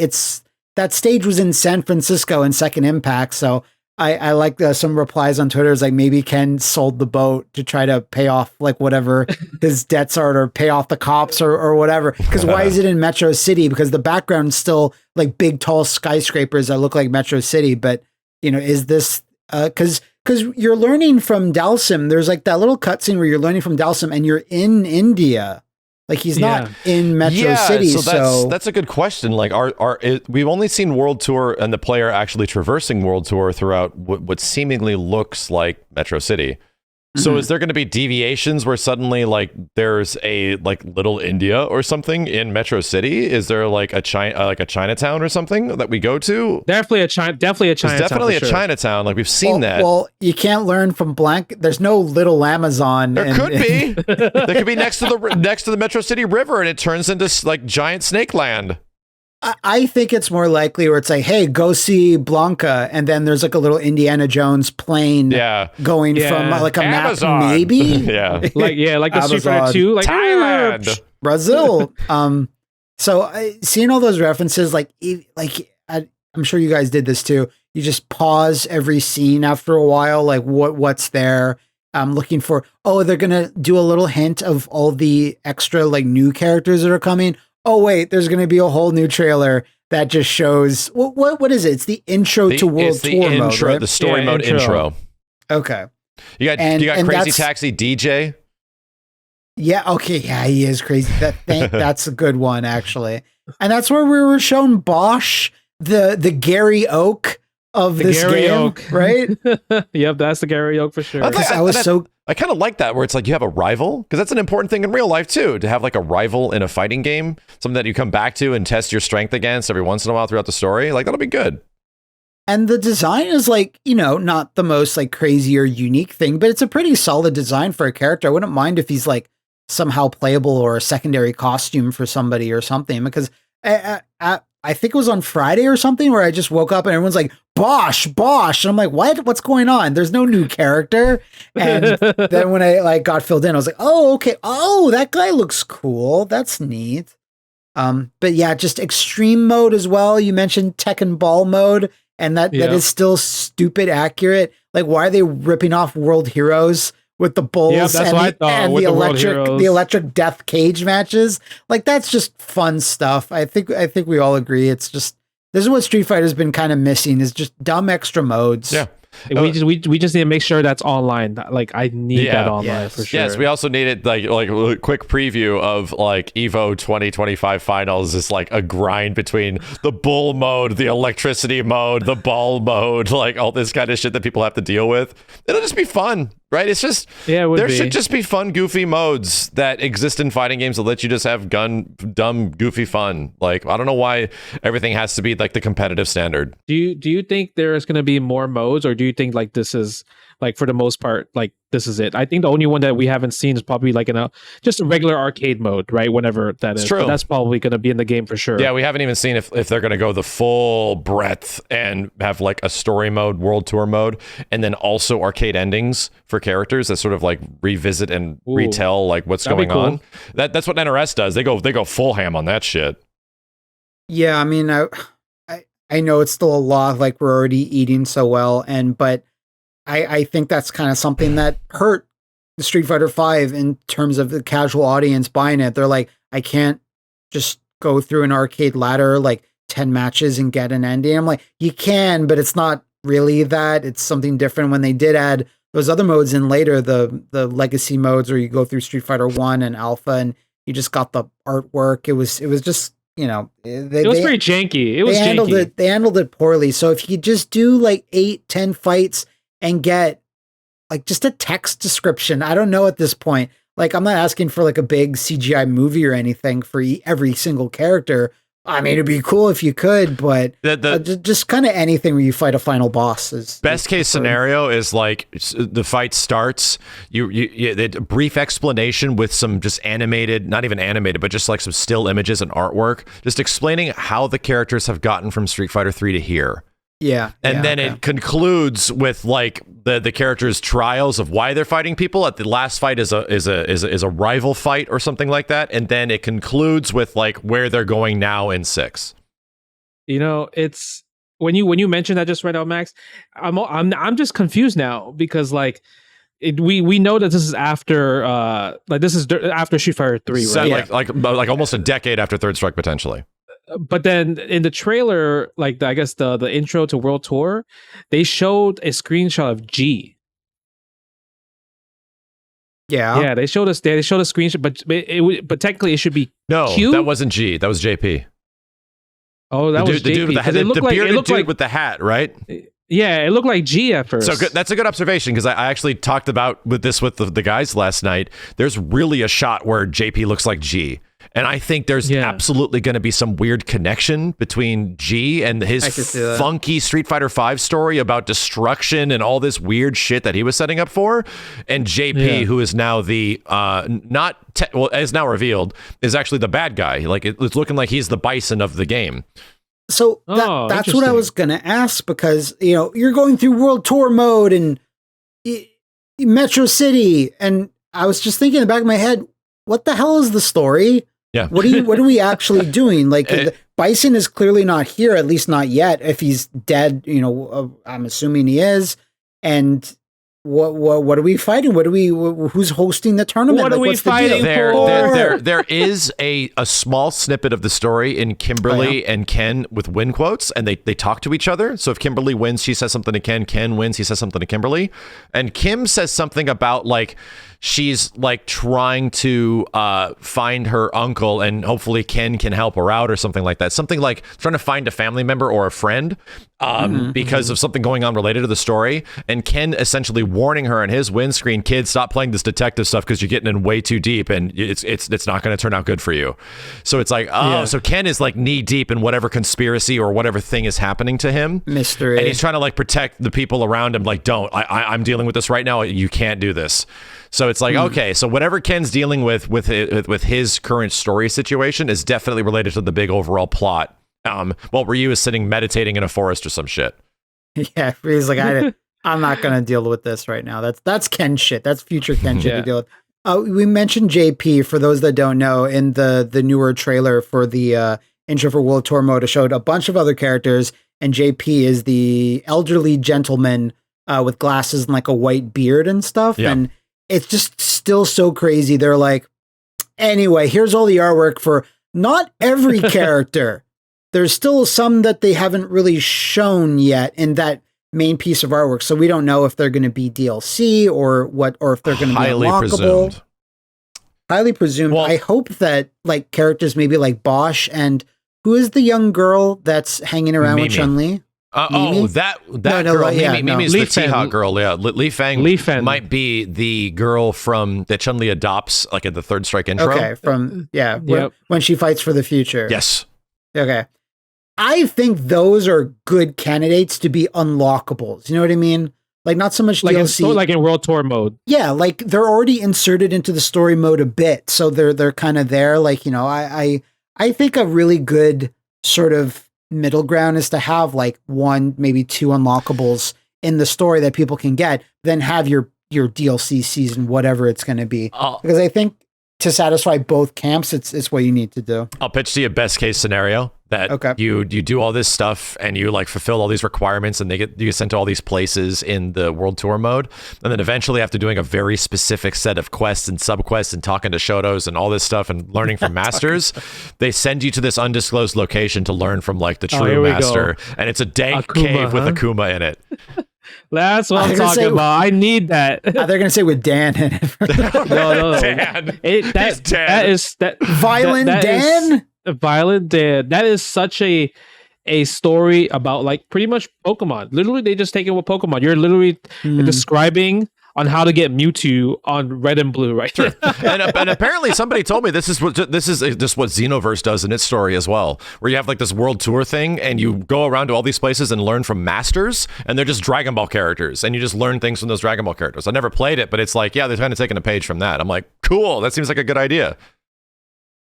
D: that stage was in San Francisco in Second Impact, so I like some replies on Twitter. It's like maybe Ken sold the boat to try to pay off like whatever his debts are, or pay off the cops or whatever. Because why is it in Metro City? Because the background's still like big tall skyscrapers that look like Metro City. But is this because you're learning from Dalsim. There's like that little cutscene where you're learning from Dalsim and you're in India. Like he's not in Metro City. So
B: that's a good question. Like we've only seen World Tour and the player actually traversing World Tour throughout what seemingly looks like Metro City. So is there going to be deviations where suddenly like there's a like little India or something in Metro City? Is there like a Chinatown or something that we go to?
C: Definitely a Chinatown.
B: Definitely a Chinatown. Like we've seen that.
D: Well, you can't learn from blank. There's no little Amazon.
B: There could be. There could be next to the Metro City River, and it turns into like giant snake land.
D: I think it's more likely where it's like, hey, go see Blanca, and then there's like a little Indiana Jones plane going from like a
B: Amazon.
D: Map, maybe.
C: like the Street Fighter 2, like
B: Thailand,
D: Brazil. So seeing all those references, I'm sure you guys did this too. You just pause every scene after a while, like what's there, I'm looking for, they're going to do a little hint of all the extra like new characters that are coming. Oh, wait, there's going to be a whole new trailer that just shows what is it? It's the intro to World Tour mode, right?
B: The story mode intro.
D: Okay.
B: You got Crazy Taxi DJ.
D: Yeah. Okay. Yeah, he is crazy. That's a good one, actually. And that's where we were shown Bosch, the Gary Oak of this game, right?
C: Yep, that's the Gary Oak for sure.
B: I kind of like that, where it's like you have a rival, because that's an important thing in real life too, to have like a rival in a fighting game, something that you come back to and test your strength against every once in a while throughout the story. Like, that'll be good.
D: And the design is like, not the most like crazy or unique thing, but it's a pretty solid design for a character. I wouldn't mind if he's like somehow playable or a secondary costume for somebody or something, because I think it was on Friday or something where I just woke up and everyone's like, Bosch. And I'm like, what? What's going on? There's no new character. And then when I like got filled in, I was like, oh, okay. Oh, that guy looks cool. That's neat. But yeah, just extreme mode as well. You mentioned Tekken ball mode, and that is still stupid accurate. Like, why are they ripping off World Heroes with the bulls and the electric death cage matches? Like, that's just fun stuff. I think we all agree. It's just, this is what Street Fighter's been kind of missing, is just dumb extra modes.
C: Yeah. We just need to make sure that's online. Like, I need that online for sure.
B: Yes, we also needed like a quick preview of like Evo 2025 finals is like a grind between the bull mode, the electricity mode, the ball mode, like all this kind of shit that people have to deal with. It'll just be fun, right? It's just should just be fun, goofy modes that exist in fighting games that let you just have dumb, goofy fun. Like, I don't know why everything has to be like the competitive standard.
C: Do you think there's going to be more modes, or do you think like this is like, for the most part, like this is it? I think the only one that we haven't seen is probably like just a regular arcade mode, right? Whenever that is.
B: True.
C: But that's probably going to be in the game for sure.
B: Yeah, we haven't even seen if they're going to go the full breadth and have like a story mode, world tour mode, and then also arcade endings for characters that sort of like revisit and retell like what's going on. That's what NRS does. They go full ham on that shit.
D: Yeah, I mean, I know it's still a lot, like we're already eating so well, but I think that's kind of something that hurt the Street Fighter V in terms of the casual audience buying it. They're like, I can't just go through an arcade ladder like 10 matches and get an ending. I'm like, you can, but it's not really that. It's something different. When they did add those other modes in later, the legacy modes where you go through Street Fighter 1 and Alpha and you just got the artwork. It was just, it
C: was pretty janky.
D: They handled it poorly. So if you just do like 8-10 fights and get like just a text description, I don't know at this point. Like, I'm not asking for like a big CGI movie or anything for every single character. I mean, it'd be cool if you could, but just kind of anything where you fight a final boss is
B: best case scenario is like the fight starts, a brief explanation with some just animated, not even animated, but just like some still images and artwork, just explaining how the characters have gotten from Street Fighter 3 to here.
D: Yeah.
B: And then it concludes with like the characters' trials of why they're fighting people. At the last fight is a rival fight or something like that. And then it concludes with like where they're going now in 6.
C: It's when you mentioned that just right now, Max, I'm just confused now, because like we know that this is after after Street Fighter 3, right?
B: Like almost a decade after Third Strike potentially.
C: But then in the trailer, like I guess the intro to World Tour, they showed a screenshot of G. Yeah, they showed a screenshot, but technically it should be Q?
B: That wasn't G. That was JP.
C: Oh, that was JP.
B: The dude with the hat, the bearded dude with the hat, right?
C: Yeah, it looked like G at first.
B: So that's a good observation, because I actually talked about with the guys last night. There's really a shot where JP looks like G. And I think there's absolutely going to be some weird connection between G and his funky Street Fighter V story about destruction and all this weird shit that he was setting up for, and JP, who is now the as now revealed, is actually the bad guy. Like, it's looking like he's the Bison of the game.
D: So that's what I was going to ask, because you're going through World Tour mode and Metro City, and I was just thinking in the back of my head, what the hell is the story?
B: Yeah.
D: What are we actually doing? Like, Bison is clearly not here, at least not yet. If he's dead, I'm assuming he is. And what are we fighting? Who's hosting the tournament?
C: What are we
D: what's the
C: fighting
D: deal?
B: for? There is a small snippet of the story in Kimberly and Ken with win quotes, and they talk to each other. So if Kimberly wins, she says something to Ken. Ken wins, he says something to Kimberly. And Kim says something about like she's like trying to find her uncle, and hopefully Ken can help her out or something like that. Something like trying to find a family member or a friend because of something going on related to the story. And Ken essentially warning her on his windscreen, "Kid, stop playing this detective stuff because you're getting in way too deep, and it's not going to turn out good for you." So it's like, so Ken is like knee deep in whatever conspiracy or whatever thing is happening to him,
D: mystery,
B: and he's trying to like protect the people around him. Like, don't, I'm dealing with this right now. You can't do this. So it's like, okay, so whatever Ken's dealing with his current story situation is definitely related to the big overall plot. While Ryu is sitting meditating in a forest or some shit.
D: Yeah, he's like, I'm not gonna deal with this right now. That's Ken shit. That's future Ken shit to deal with. We mentioned JP, for those that don't know, in the newer trailer for the intro for World Tour mode. It showed a bunch of other characters, and JP is the elderly gentleman with glasses and like a white beard and stuff. Yeah. And it's just still so crazy. They're like, anyway, here's all the artwork for not every character. There's still some that they haven't really shown yet in that main piece of artwork. So we don't know if they're going to be DLC or what, or if they're going to be unlockable. Highly presumed. Well, I hope that like characters maybe like Bosch, and who is the young girl that's hanging around
B: Mimi.
D: with Chun-Li?
B: That girl. Mimi's the T-Hawk girl. Yeah, Li Fang might be the girl that Chun-Li adopts, like in the Third Strike intro.
D: Okay, when she fights for the future.
B: Yes.
D: Okay. I think those are good candidates to be unlockables. You know what I mean? Like not so much DLC.
C: Like in World Tour mode.
D: Yeah, like they're already inserted into the story mode a bit, so they're kind of there. Like, you know, I think a really good sort of middle ground is to have like one, maybe two unlockables in the story that people can get, then have your DLC season, whatever it's going to be. Because I think to satisfy both camps, it's what you need to do.
B: I'll pitch to you a best case scenario that you do all this stuff and you like fulfill all these requirements, and you get sent to all these places in the World Tour mode, and then eventually after doing a very specific set of quests and subquests and talking to Shotos and all this stuff and learning from masters, they send you to this undisclosed location to learn from like the true master, and it's a dank cave with Akuma in it.
C: That's what I'm talking about. I need that.
D: They're gonna say with Dan in it.
C: No.
B: Dan.
D: Violent Dan.
C: Violent Dan. That is such a story about like pretty much Pokemon. Literally, they just take it with Pokemon. You're literally describing on how to get Mewtwo on Red and Blue, right?
B: Sure. and apparently somebody told me this is what Xenoverse does in its story as well, where you have like this world tour thing and you go around to all these places and learn from masters, and they're just Dragon Ball characters, and you just learn things from those Dragon Ball characters. I never played it, but it's like, yeah, they're kind of taking a page from that. I'm like, cool, that seems like a good idea.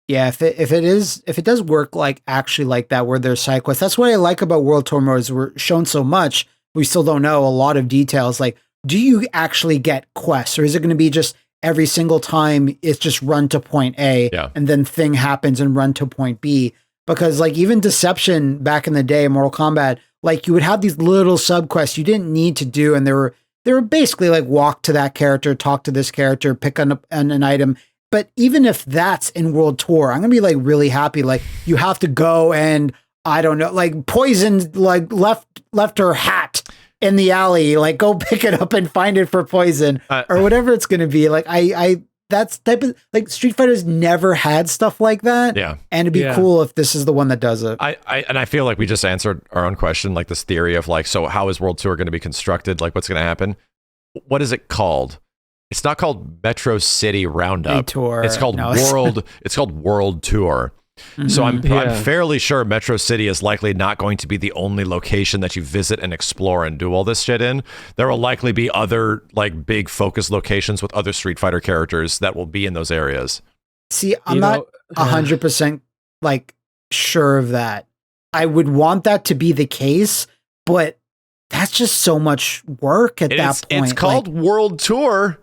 D: Yeah, if it does work like actually like that, where there's side quests, that's what I like about World Tour mode, is we're shown so much, we still don't know a lot of details. Like, do you actually get quests, or is it going to be just every single time it's just run to point A and then thing happens and run to point B? Because like even Deception back in the day, Mortal Kombat, like you would have these little sub quests you didn't need to do, and they were basically like walk to that character, talk to this character, pick on an item. But even if that's in World Tour, I'm gonna be like really happy. Like you have to go and I don't know, like Poison like left her hat in the alley, like go pick it up and find it for Poison or whatever it's gonna be. Like I that's type of like Street Fighter's never had stuff like that.
B: Yeah,
D: and it'd be cool if this is the one that does it.
B: I feel like we just answered our own question, like this theory of like, so how is World Tour going to be constructed? Like what's going to happen? What is it called? It's not called Metro City Roundup.
D: Tour.
B: It's called World. It's called World Tour. Mm-hmm. So I'm fairly sure Metro City is likely not going to be the only location that you visit and explore and do all this shit in. There will likely be other like big focus locations with other Street Fighter characters that will be in those areas.
D: See, I'm not 100% like sure of that. I would want that to be the case, but that's just so much work at that point.
B: It's called like, World Tour.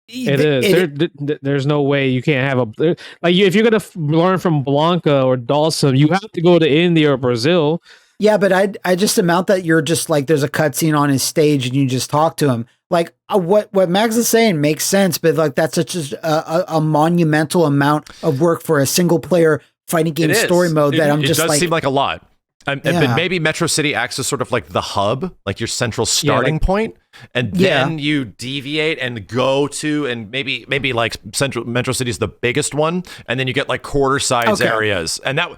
C: It is. There's no way you can't have a like if you're gonna learn from Blanca or Dawson, you have to go to India or Brazil.
D: Yeah, but I just amount that you're just like there's a cutscene on his stage and you just talk to him. like what Max is saying makes sense, but like that's such a monumental amount of work for a single player fighting game story mode that I'm just like,
B: it does seem like a lot. But maybe Metro City acts as sort of like the hub, like your central starting point, and then you deviate and go to, and maybe like Metro City is the biggest one, and then you get like quarter size areas, and that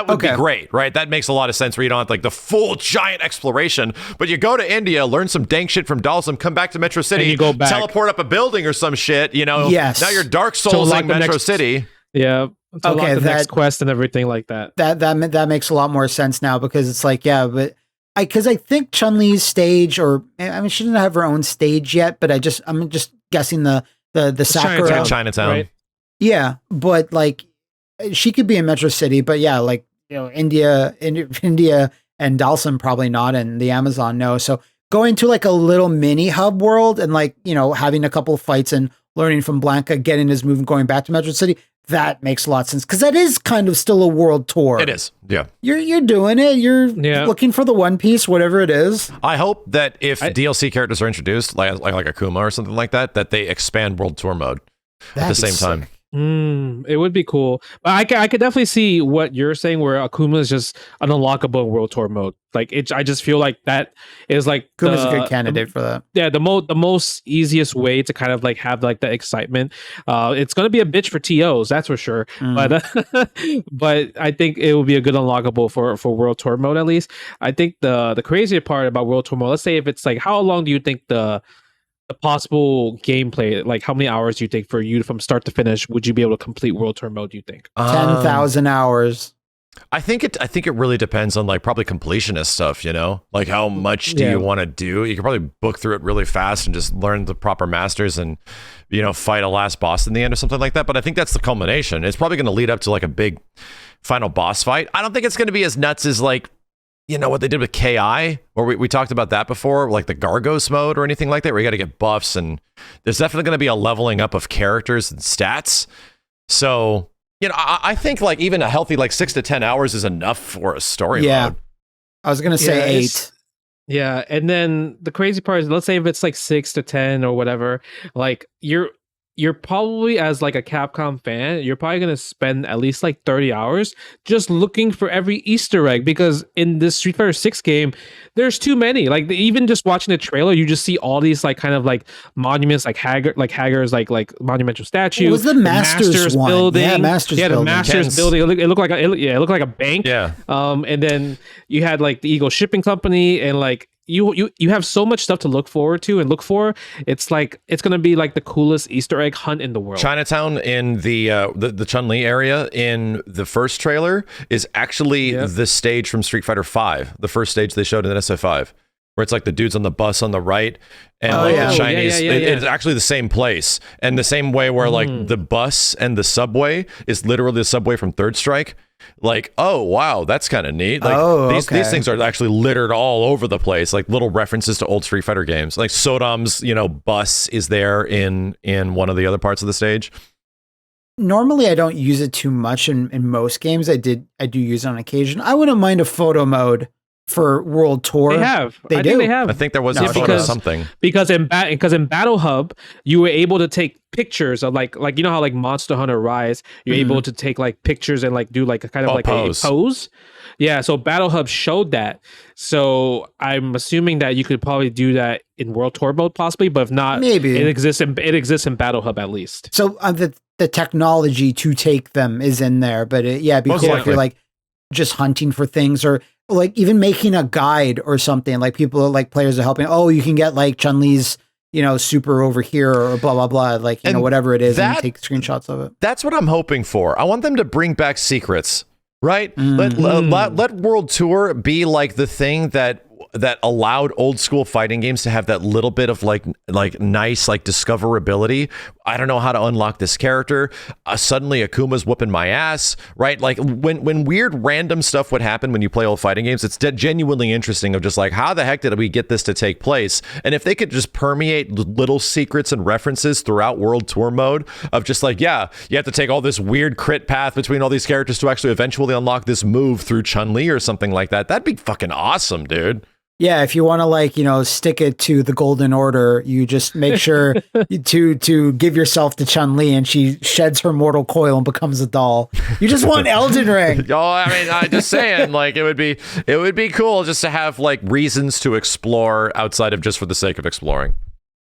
B: would be great, right? That makes a lot of sense where you don't have like the full giant exploration, but you go to India, learn some dank shit from Dalsum, come back to Metro City,
C: and you go back,
B: teleport up a building or some shit, you know?
D: Yes.
B: Now you're Dark Souls-ing Metro City.
C: Yeah. Okay, the next quest and everything like that.
D: That makes a lot more sense now, because it's like, but because I think Chun-Li's stage, or I mean, she didn't have her own stage yet, but I'm just guessing the Sakura
B: Chinatown.
C: Right?
D: Yeah, but like she could be in Metro City, but yeah, like, you know, India and Dalsum probably not, and the Amazon no. So going to like a little mini hub world and like, you know, having a couple of fights and learning from Blanca, getting his move and going back to Metro City, that makes a lot of sense, because that is kind of still a world tour.
B: It is, yeah.
D: You're doing it. You're looking for the One Piece, whatever it is.
B: I hope that if DLC characters are introduced, like Akuma or something like that, that they expand World Tour mode at the same time.
C: It would be cool, but I could definitely see what you're saying, where Akuma is just an unlockable in World Tour mode. Like I just feel like that is like
D: Akuma's a good candidate for that.
C: Yeah, the most easiest way to kind of like have like the excitement. It's gonna be a bitch for TOs, that's for sure. But I think it will be a good unlockable for World Tour mode at least. I think the crazier part about World Tour mode, let's say if it's like, how long do you think the possible gameplay, like how many hours do you think for you from start to finish would you be able to complete World Tour mode, do you think?
D: 10,000 hours.
B: I think it really depends on like probably completionist stuff, you know, like how much do you want to do? You can probably book through it really fast and just learn the proper masters and, you know, fight a last boss in the end or something like that. But I think that's the culmination. It's probably going to lead up to like a big final boss fight. I don't think it's going to be as nuts as like, you know, what they did with KI, or we talked about that before, like the Gargos mode or anything like that, where you got to get buffs, and there's definitely going to be a leveling up of characters and stats. So, you know, I think like even a healthy like 6 to 10 hours is enough for a story mode.
D: I was going to say 8.
C: Yeah, and then the crazy part is, let's say if it's like 6 to 10 or whatever, like you're probably, as like a Capcom fan, you're probably going to spend at least like 30 hours just looking for every Easter egg, because in this Street Fighter 6 game, there's too many. Like even just watching the trailer, you just see all these like kind of like monuments, like Hager's like monumental statue.
D: It was the Masters one.
C: Building.
D: Yeah, Masters building.
C: The Masters building. It looked like a bank.
B: Yeah.
C: And then you had like the Eagle Shipping Company, and like you have so much stuff to look forward to and look for. It's like it's gonna be like the coolest Easter egg hunt in the world.
B: Chinatown in the Chun-Li area in the first trailer is actually the stage from Street Fighter V, the first stage they showed in SF5, where it's like the dudes on the bus on the right, and the Chinese. It's actually the same place, and the same way where like the bus and the subway is literally the subway from Third Strike. Like, oh wow, that's kind of neat. Like these things are actually littered all over the place, like little references to old Street Fighter games. Like Sodam's, you know, bus is there in one of the other parts of the stage.
D: Normally I don't use it too much in most games. I do use it on occasion. I wouldn't mind a photo mode for World Tour.
C: They have.
D: They do.
C: They have.
B: I think there was a photo of something.
C: Because in Battle Hub, you were able to take pictures of like you know how like Monster Hunter Rise, you're able to take like pictures and like do like a kind of like pose. A pose. Yeah, so Battle Hub showed that. So I'm assuming that you could probably do that in World Tour mode possibly, but if not, maybe it exists in Battle Hub at least.
D: So the technology to take them is in there, but it'd be cool if you're like just hunting for things, or like even making a guide or something, like people like players are helping. Oh, you can get like Chun-Li's, you know, super over here or blah, blah, blah. Like, you know, whatever it is, and take screenshots of it.
B: That's what I'm hoping for. I want them to bring back secrets, right? Let World Tour be like the thing that allowed old school fighting games to have that little bit of like nice like discoverability. I don't know how to unlock this character. Suddenly Akuma's whooping my ass, right? Like when weird random stuff would happen when you play old fighting games, it's genuinely interesting of just like, how the heck did we get this to take place? And if they could just permeate little secrets and references throughout World Tour mode of just like, yeah, you have to take all this weird crit path between all these characters to actually eventually unlock this move through Chun-Li or something like that. That'd be fucking awesome, dude.
D: Yeah, if you want to like, stick it to the Golden Order, you just make sure to give yourself to Chun-Li and she sheds her mortal coil and becomes a doll. You just want Elden Ring.
B: Oh, I mean, I'm just saying, like, it would be cool just to have like reasons to explore outside of just for the sake of exploring.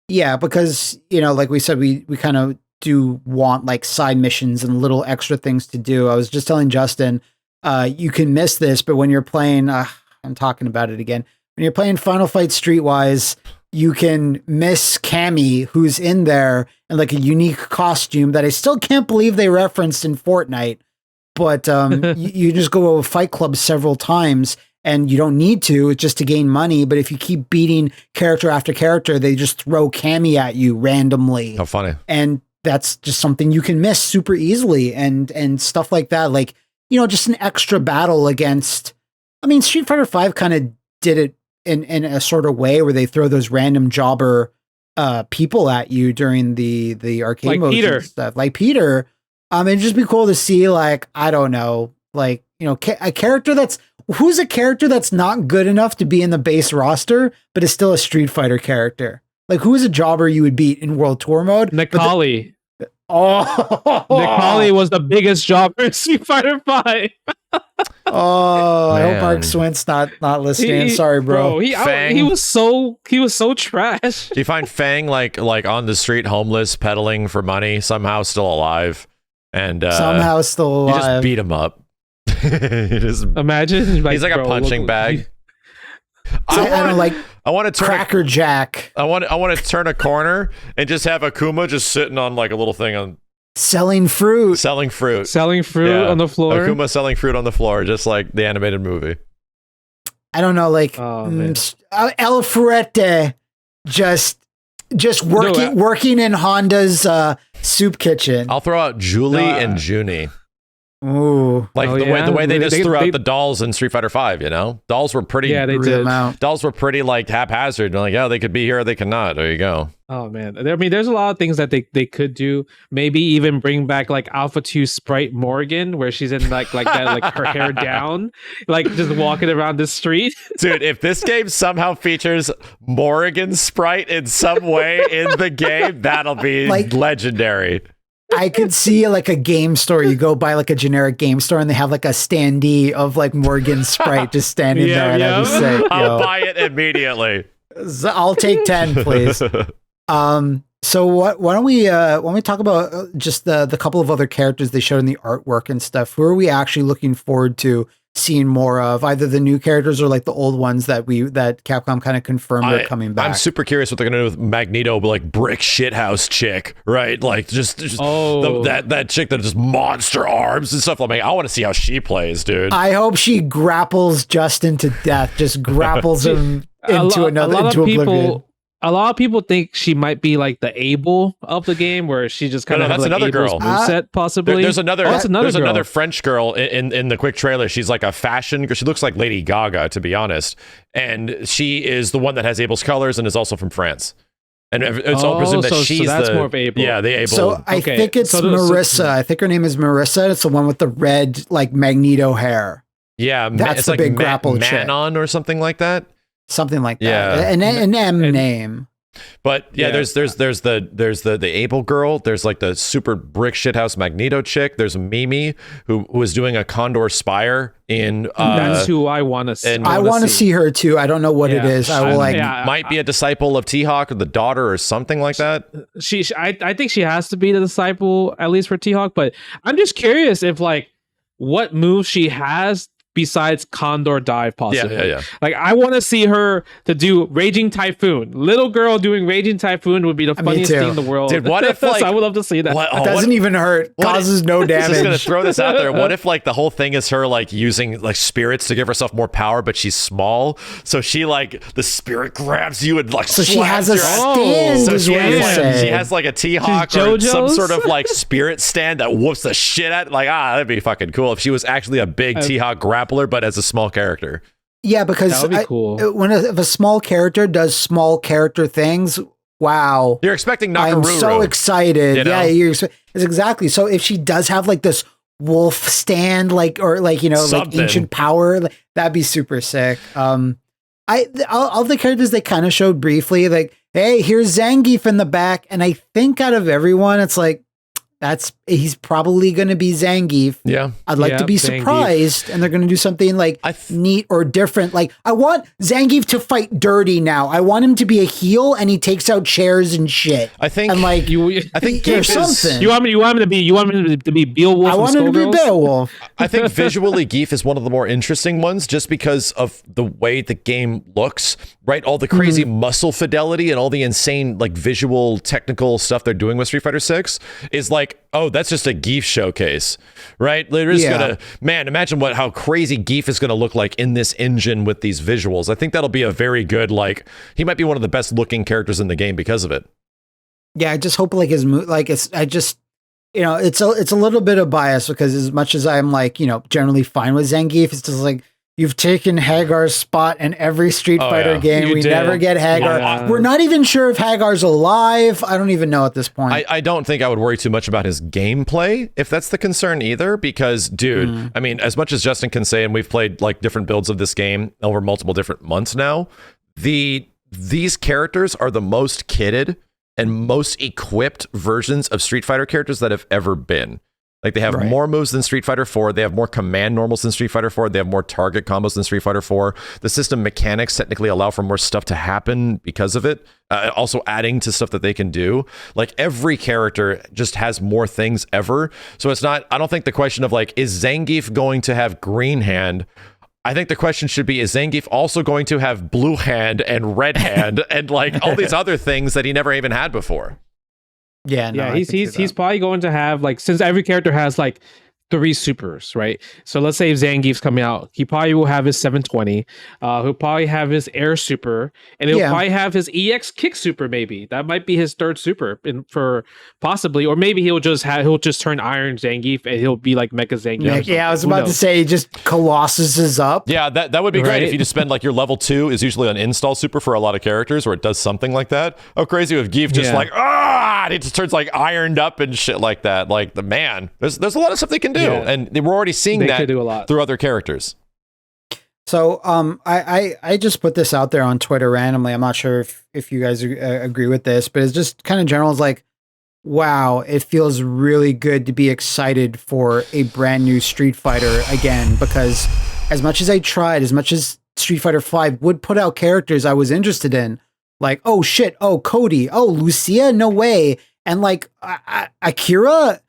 D: Yeah, because, like we said, we kind of do want like side missions and little extra things to do. I was just telling Justin, you can miss this, but when you're playing, I'm talking about it again. When you're playing Final Fight Streetwise, you can miss Cammy, who's in there in like a unique costume that I still can't believe they referenced in Fortnite. But you just go to a Fight Club several times and you don't need to, it's just to gain money. But if you keep beating character after character, they just throw Cammy at you randomly.
B: How funny.
D: And that's just something you can miss super easily and stuff like that. Like, just an extra battle against, I mean, Street Fighter V kind of did it in a sort of way where they throw those random jobber people at you during the arcade
C: like
D: modes
C: Peter.
D: and stuff. Like Peter. It'd just be cool to see, like, I don't know, like, a character who's a character that's not good enough to be in the base roster, but is still a Street Fighter character. Like, who is a jobber you would beat in World Tour mode?
C: Nikali.
D: Nikali
C: was the biggest jobber in Street Fighter V.
D: I hope Mark Swint's not listening. Sorry, bro.
C: He was so trash.
B: Do you find Fang like on the street, homeless, peddling for money, somehow still alive, and
D: somehow still alive?
B: You just beat him up.
C: Imagine
B: he's like a punching bag.
D: I want to turn Cracker Jack.
B: I want to turn a corner and just have Akuma just sitting on like a little thing on
D: selling fruit
B: on
C: the floor.
B: Akuma selling fruit on the floor, just like the animated movie.
D: I don't know, like El Fuerte just working in Honda's soup kitchen.
B: I'll throw out Julie and Junie.
D: Ooh,
B: like the way they just threw out the dolls in Street Fighter V, dolls were pretty.
C: Yeah, they did.
B: Dolls were pretty like haphazard. Like, they could be here, or they cannot. There you go.
C: Oh man, I mean, there's a lot of things that they could do. Maybe even bring back like Alpha 2 Sprite Morgan, where she's in like that, like her hair down, like just walking around the street.
B: Dude, if this game somehow features Morgan Sprite in some way in the game, that'll be like legendary.
D: I could see like a game store. You go by like a generic game store and they have like a standee of like Morgan Sprite just standing there. And I'd be sick,
B: I'll buy it immediately.
D: I'll take 10, please. So why don't we talk about just the couple of other characters they showed in the artwork and stuff? Who are we actually looking forward to seeing more of, either the new characters or like the old ones that Capcom kind of confirmed are coming back?
B: I'm super curious what they're gonna do with Magneto, like brick shithouse chick, right? Like just that chick that just monster arms and stuff. I want to see how she plays, dude.
D: I hope she grapples Justin to death, just grapples him into oblivion.
C: A lot of people think she might be like the Abel of the game, where she just kind of
B: that's
C: like
B: another
C: Abel's
B: girl.
C: Moveset, possibly.
B: There's another
C: girl.
B: French girl in the quick trailer. She's like a fashion. She looks like Lady Gaga, to be honest, and she is the one that has Abel's colors and is also from France. And it's all presumed that she's
C: that's more of Abel.
B: Yeah, the Abel.
D: So I think it's Marissa. I think her name is Marissa. It's the one with the red like Magneto hair.
B: Yeah,
D: that's
B: it's
D: the
B: like
D: big grapple chick.
B: Manon or something like that.
D: Something like that. Yeah, an M name.
B: But there's the Abel girl. There's like the super brick shithouse Magneto chick. There's Mimi who was doing a Condor Spire in.
C: That's who I want to see.
D: I want to see her too. I don't know what it is. I will
B: might be a disciple of T-Hawk or the daughter or something like that.
C: I think she has to be the disciple, at least for T-Hawk. But I'm just curious if like what moves she has besides Condor Dive, possibly.
B: Yeah.
C: Like, I want to see her to do Raging Typhoon. Little girl doing Raging Typhoon would be the funniest thing in the world.
B: Dude, what if like,
C: I would love to see that.
D: It doesn't even hurt. Causes no damage.
B: I'm just gonna throw this out there. What if like the whole thing is her like using like spirits to give herself more power, but she's small, so she like the spirit grabs you and like
D: she has a stand.
B: So she has like a T-Hawk or some sort of like spirit stand that whoops the shit out. Like that'd be fucking cool if she was actually a big T-Hawk grappler, but as a small character.
D: Yeah, because
C: that would be cool.
D: If a small character does small character things, wow.
B: You're expecting Nakaruru.
D: I'm so excited.
B: You know?
D: Yeah, it's exactly. So if she does have like this wolf stand, like, or like, like ancient power, that'd be super sick. all the characters they kind of showed briefly, like, hey, here's Zangief in the back, and I think out of everyone, it's like he's probably going to be Zangief.
B: Yeah,
D: I'd like to be surprised, and they're going to do something like neat or different. Like, I want Zangief to fight dirty now. I want him to be a heel, and he takes out chairs and shit.
B: I think,
D: and like,
B: I think
D: there's something.
C: You want him to be Beowulf?
D: I want him to be Beowulf.
B: I think visually, Geef is one of the more interesting ones, just because of the way the game looks. Right, all the crazy muscle fidelity and all the insane like visual technical stuff they're doing with Street Fighter 6 is like, oh, that's just a Geef showcase, right? They're just gonna, man, imagine how crazy Geef is gonna look like in this engine with these visuals. I think that'll be a very good, like, he might be one of the best looking characters in the game because of it.
D: Yeah, I just hope like his like it's a little bit of bias, because as much as I'm like, generally fine with Zangief, it's just like, you've taken Hagar's spot in every Street Fighter game. We never get Hagar. Yeah. We're not even sure if Hagar's alive. I don't even know at this point.
B: I don't think I would worry too much about his gameplay, if that's the concern either, because, dude, I mean, as much as Justin can say, and we've played like different builds of this game over multiple different months now, these characters are the most kitted and most equipped versions of Street Fighter characters that have ever been. Like, they have more moves than Street Fighter 4. They have more command normals than Street Fighter 4. They have more target combos than Street Fighter 4. The system mechanics technically allow for more stuff to happen because of it. Also adding to stuff that they can do. Like, every character just has more things ever. So it's not, I don't think the question of like, is Zangief going to have green hand? I think the question should be, is Zangief also going to have blue hand and red hand and like all these other things that he never even had before?
C: Yeah, no, he's probably going to have, like, since every character has like 3 supers, right? So let's say if Zangief's coming out, he probably will have his 720. He'll probably have his air super, and he'll probably have his EX kick super. Maybe that might be his 3rd super, for possibly, or maybe he'll just turn Iron Zangief and he'll be like Mecha Zangief.
D: Yeah, I was about to say, just Colossus up.
B: Yeah, that would be great if you just spend like your level 2 is usually an install super for a lot of characters, where it does something like that. Oh, crazy with Geef just like and it just turns like ironed up and shit like that. Like, the man, there's a lot of stuff they can do. Yeah. And we're already seeing that through other characters.
D: So I just put this out there on Twitter randomly. I'm not sure if you guys agree with this, but it's just kind of general. It's like, wow, it feels really good to be excited for a brand new Street Fighter again, because as much as I tried, as much as Street Fighter 5 would put out characters I was interested in, like, oh shit, oh Cody, oh Lucia, no way. And like Akira,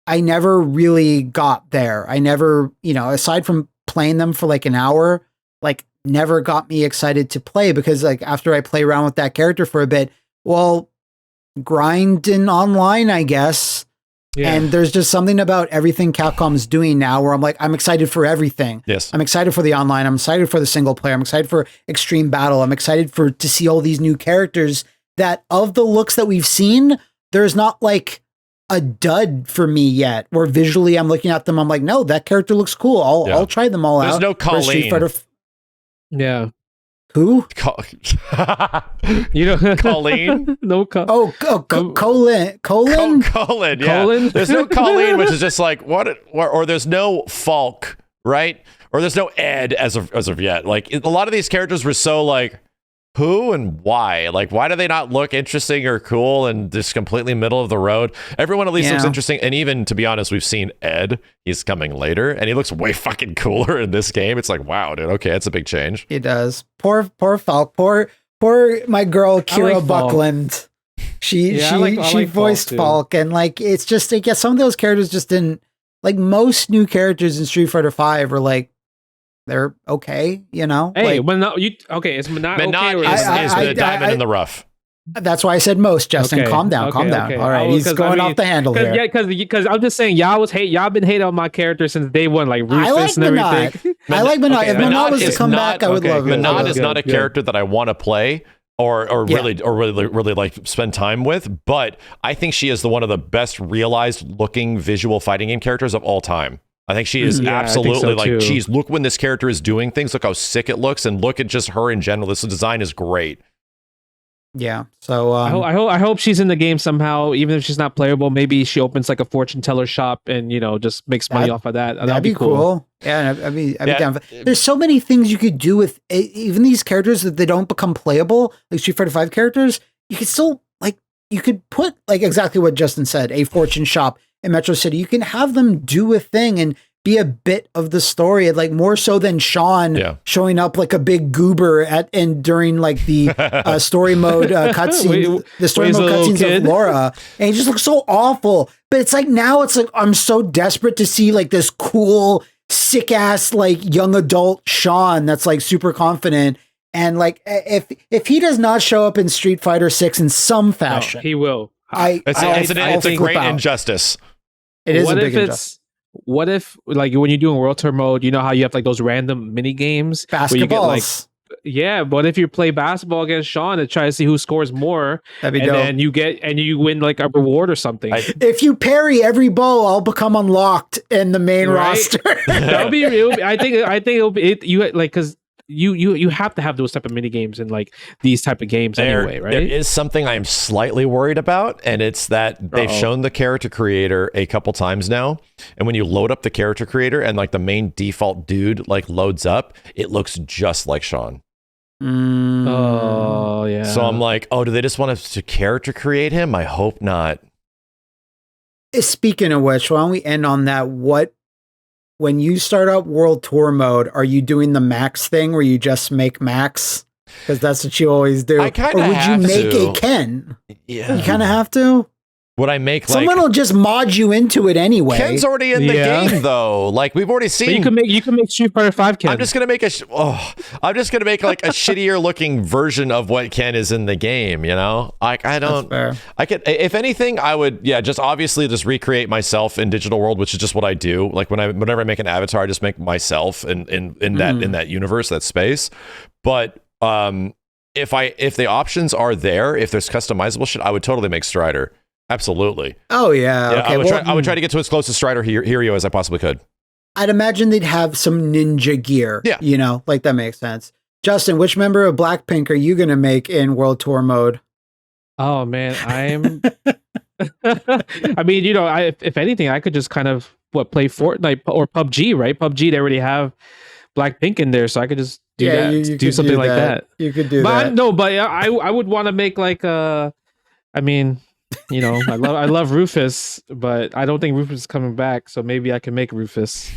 D: I never really got there. I never, aside from playing them for like an hour, like, never got me excited to play, because like after I play around with that character for a bit, well, grind in online, I guess. Yeah. And there's just something about everything Capcom's doing now where I'm like, I'm excited for everything.
B: Yes.
D: I'm excited for the online. I'm excited for the single player. I'm excited for Extreme Battle. I'm excited to see all these new characters that, of the looks that we've seen, there's not like a dud for me yet, where visually I'm looking at them, I'm like, no, that character looks cool. I'll try them all
B: out.
D: There's
B: no Colleen.
C: Yeah.
D: Who?
B: Colleen?
D: No, Colin.
B: Colin, yeah. Colin? There's no Colleen, which is just like, what? Or there's no Falk, right? Or there's no Ed as of yet. Like, a lot of these characters were so like, who and why? Like, why do they not look interesting or cool and just completely middle of the road? Everyone at least looks interesting. And even, to be honest, we've seen Ed. He's coming later, and he looks way fucking cooler in this game. It's like, wow, dude. Okay, that's a big change.
D: He does. Poor Falk. Poor my girl Kira like Buckland. She voiced Falk, and like, it's just, I guess some of those characters just didn't, like, most new characters in Street Fighter 5 are like, they're okay, Hey,
C: like, it's not okay.
B: Is the diamond in the rough.
D: That's why I said most, Justin. Okay. Calm down. Okay. All right, he's going off the handle here.
C: Yeah, because I'm just saying, y'all been hating on my character since day one, like Rufus and everything.
D: I like Manat. If Manat was to come back, I would love it.
B: Manat is not a character that I want to play or really like spend time with, but I think she is one of the best realized looking visual fighting game characters of all time. I think she is absolutely like, geez, look when this character is doing things, look how sick it looks, and look at just her in general. This design is great.
D: Yeah. So
C: I hope she's in the game somehow, even if she's not playable. Maybe she opens like a fortune teller shop and just makes money off of that.
D: That'd be cool. Yeah, I'd be down. There's so many things you could do with even these characters that they don't become playable, like Street Fighter V characters. You could still you could put like exactly what Justin said, a fortune shop in Metro City. You can have them do a thing and be a bit of the story, like more so than Sean showing up like a big goober during like the story mode cutscene, the story mode cutscenes of Laura, and he just looks so awful. But it's like now it's like I'm so desperate to see like this cool, sick ass like young adult Sean that's like super confident. And like if he does not show up in Street Fighter 6 in some fashion,
C: he will.
B: It's a great injustice.
D: It is a big injustice.
C: What if, like, when you're doing World Tour mode, you know how you have like those random mini games,
D: basketballs?
C: But if you play basketball against Sean and try to see who scores more,
D: that'd be
C: and
D: dope.
C: then you win like a reward or something.
D: If you parry every ball, I'll become unlocked in the main roster.
C: That'll be real. I think it'll be because you have to have those type of mini games in like these type of games anyway, right?
B: There is something I'm slightly worried about, and it's that they've shown the character creator a couple times now, and when you load up the character creator and like the main default dude like loads up, it looks just like Sean.
C: Oh yeah.
B: So I'm like, do they just want us to character create him? I hope not.
D: Speaking of which, why don't we end on that? When you start up World Tour mode, are you doing the Max thing where you just make Max? Because that's what you always do.
B: Or would
D: you make a Ken?
B: Yeah.
D: You kind of have to?
B: Would I make
D: someone will just mod you into it anyway?
B: Ken's already in the game though. Like we've already seen.
C: But you can make Street Fighter 5 Ken.
B: I'm just gonna make like a shittier looking version of what Ken is in the game. I don't. That's fair. I could, if anything, I would just obviously just recreate myself in digital world, which is just what I do. Like whenever I make an avatar, I just make myself in that universe, that space. But if the options are there, if there's customizable shit, I would totally make Strider. Absolutely.
D: Oh yeah. Okay.
B: I would try to get to as close to Strider Hero as I possibly could.
D: I'd imagine they'd have some ninja gear.
B: Yeah.
D: Like that makes sense. Justin, which member of Blackpink are you gonna make in World Tour mode?
C: Oh man, I'm. I mean, if anything, I could just kind of play Fortnite or PUBG, right? PUBG, they already have Blackpink in there, so I could just do that.
D: You
C: do something like that.
D: You could do
C: that.
D: But
C: I would want to make like I love Rufus, but I don't think Rufus is coming back, so maybe I can make Rufus.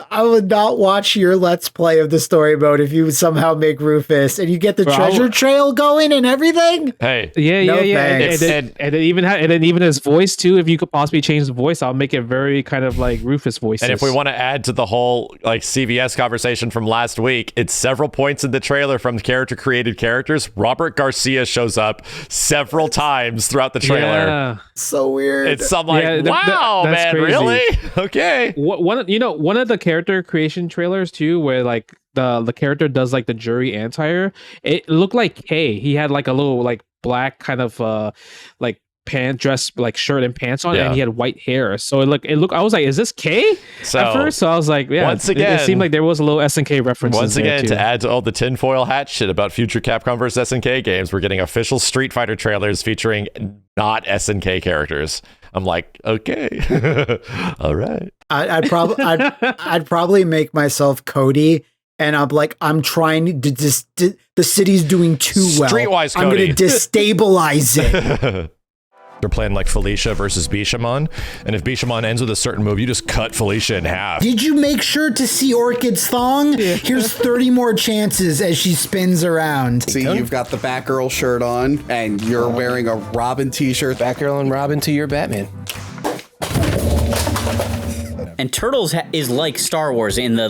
D: I would not watch your Let's Play of the story mode if you somehow make Rufus and you get the treasure trail going and everything.
B: Hey,
C: and then even his voice too. If you could possibly change the voice, I'll make it very kind of like Rufus voices.
B: And if we want to add to the whole like CVS conversation from last week, it's several points in the trailer from character created characters. Robert Garcia shows up several times throughout the trailer.
C: Yeah.
D: So weird.
B: It's some like wow, man, crazy. Really? Okay.
C: One of the character creation trailers too, where like the character does like the jury anti-air, it looked like K. He had like a little like black kind of like dress, like shirt and pants on, and he had white hair. So it looked. I was like, is this K at first? So I was like, yeah.
B: Once again,
C: it seemed like there was a little SNK reference.
B: Once again, to add to all the tinfoil hat shit about future Capcom vs SNK games, we're getting official Street Fighter trailers featuring not SNK characters. I'm like, okay, all right.
D: I'd probably make myself Cody, and I'm trying to the city's doing too well.
B: Streetwise Cody.
D: I'm going to destabilize it.
B: They're playing like Felicia versus Bishamon, and if Bishamon ends with a certain move, you just cut Felicia in half.
D: Did you make sure to see Orchid's thong? Here's 30 more chances as she spins around.
A: See, you've got the Batgirl shirt on, and you're wearing a Robin t-shirt.
E: Batgirl and Robin to your Batman.
F: And Turtles is like Star Wars in the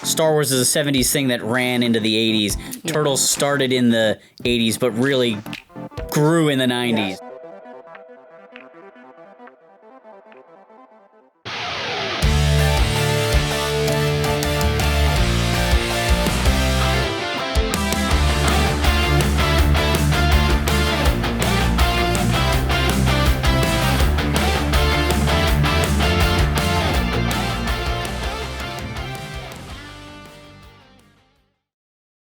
F: Star Wars is a 70s thing that ran into the 80s. Turtles started in the 80s, but really grew in the 90s.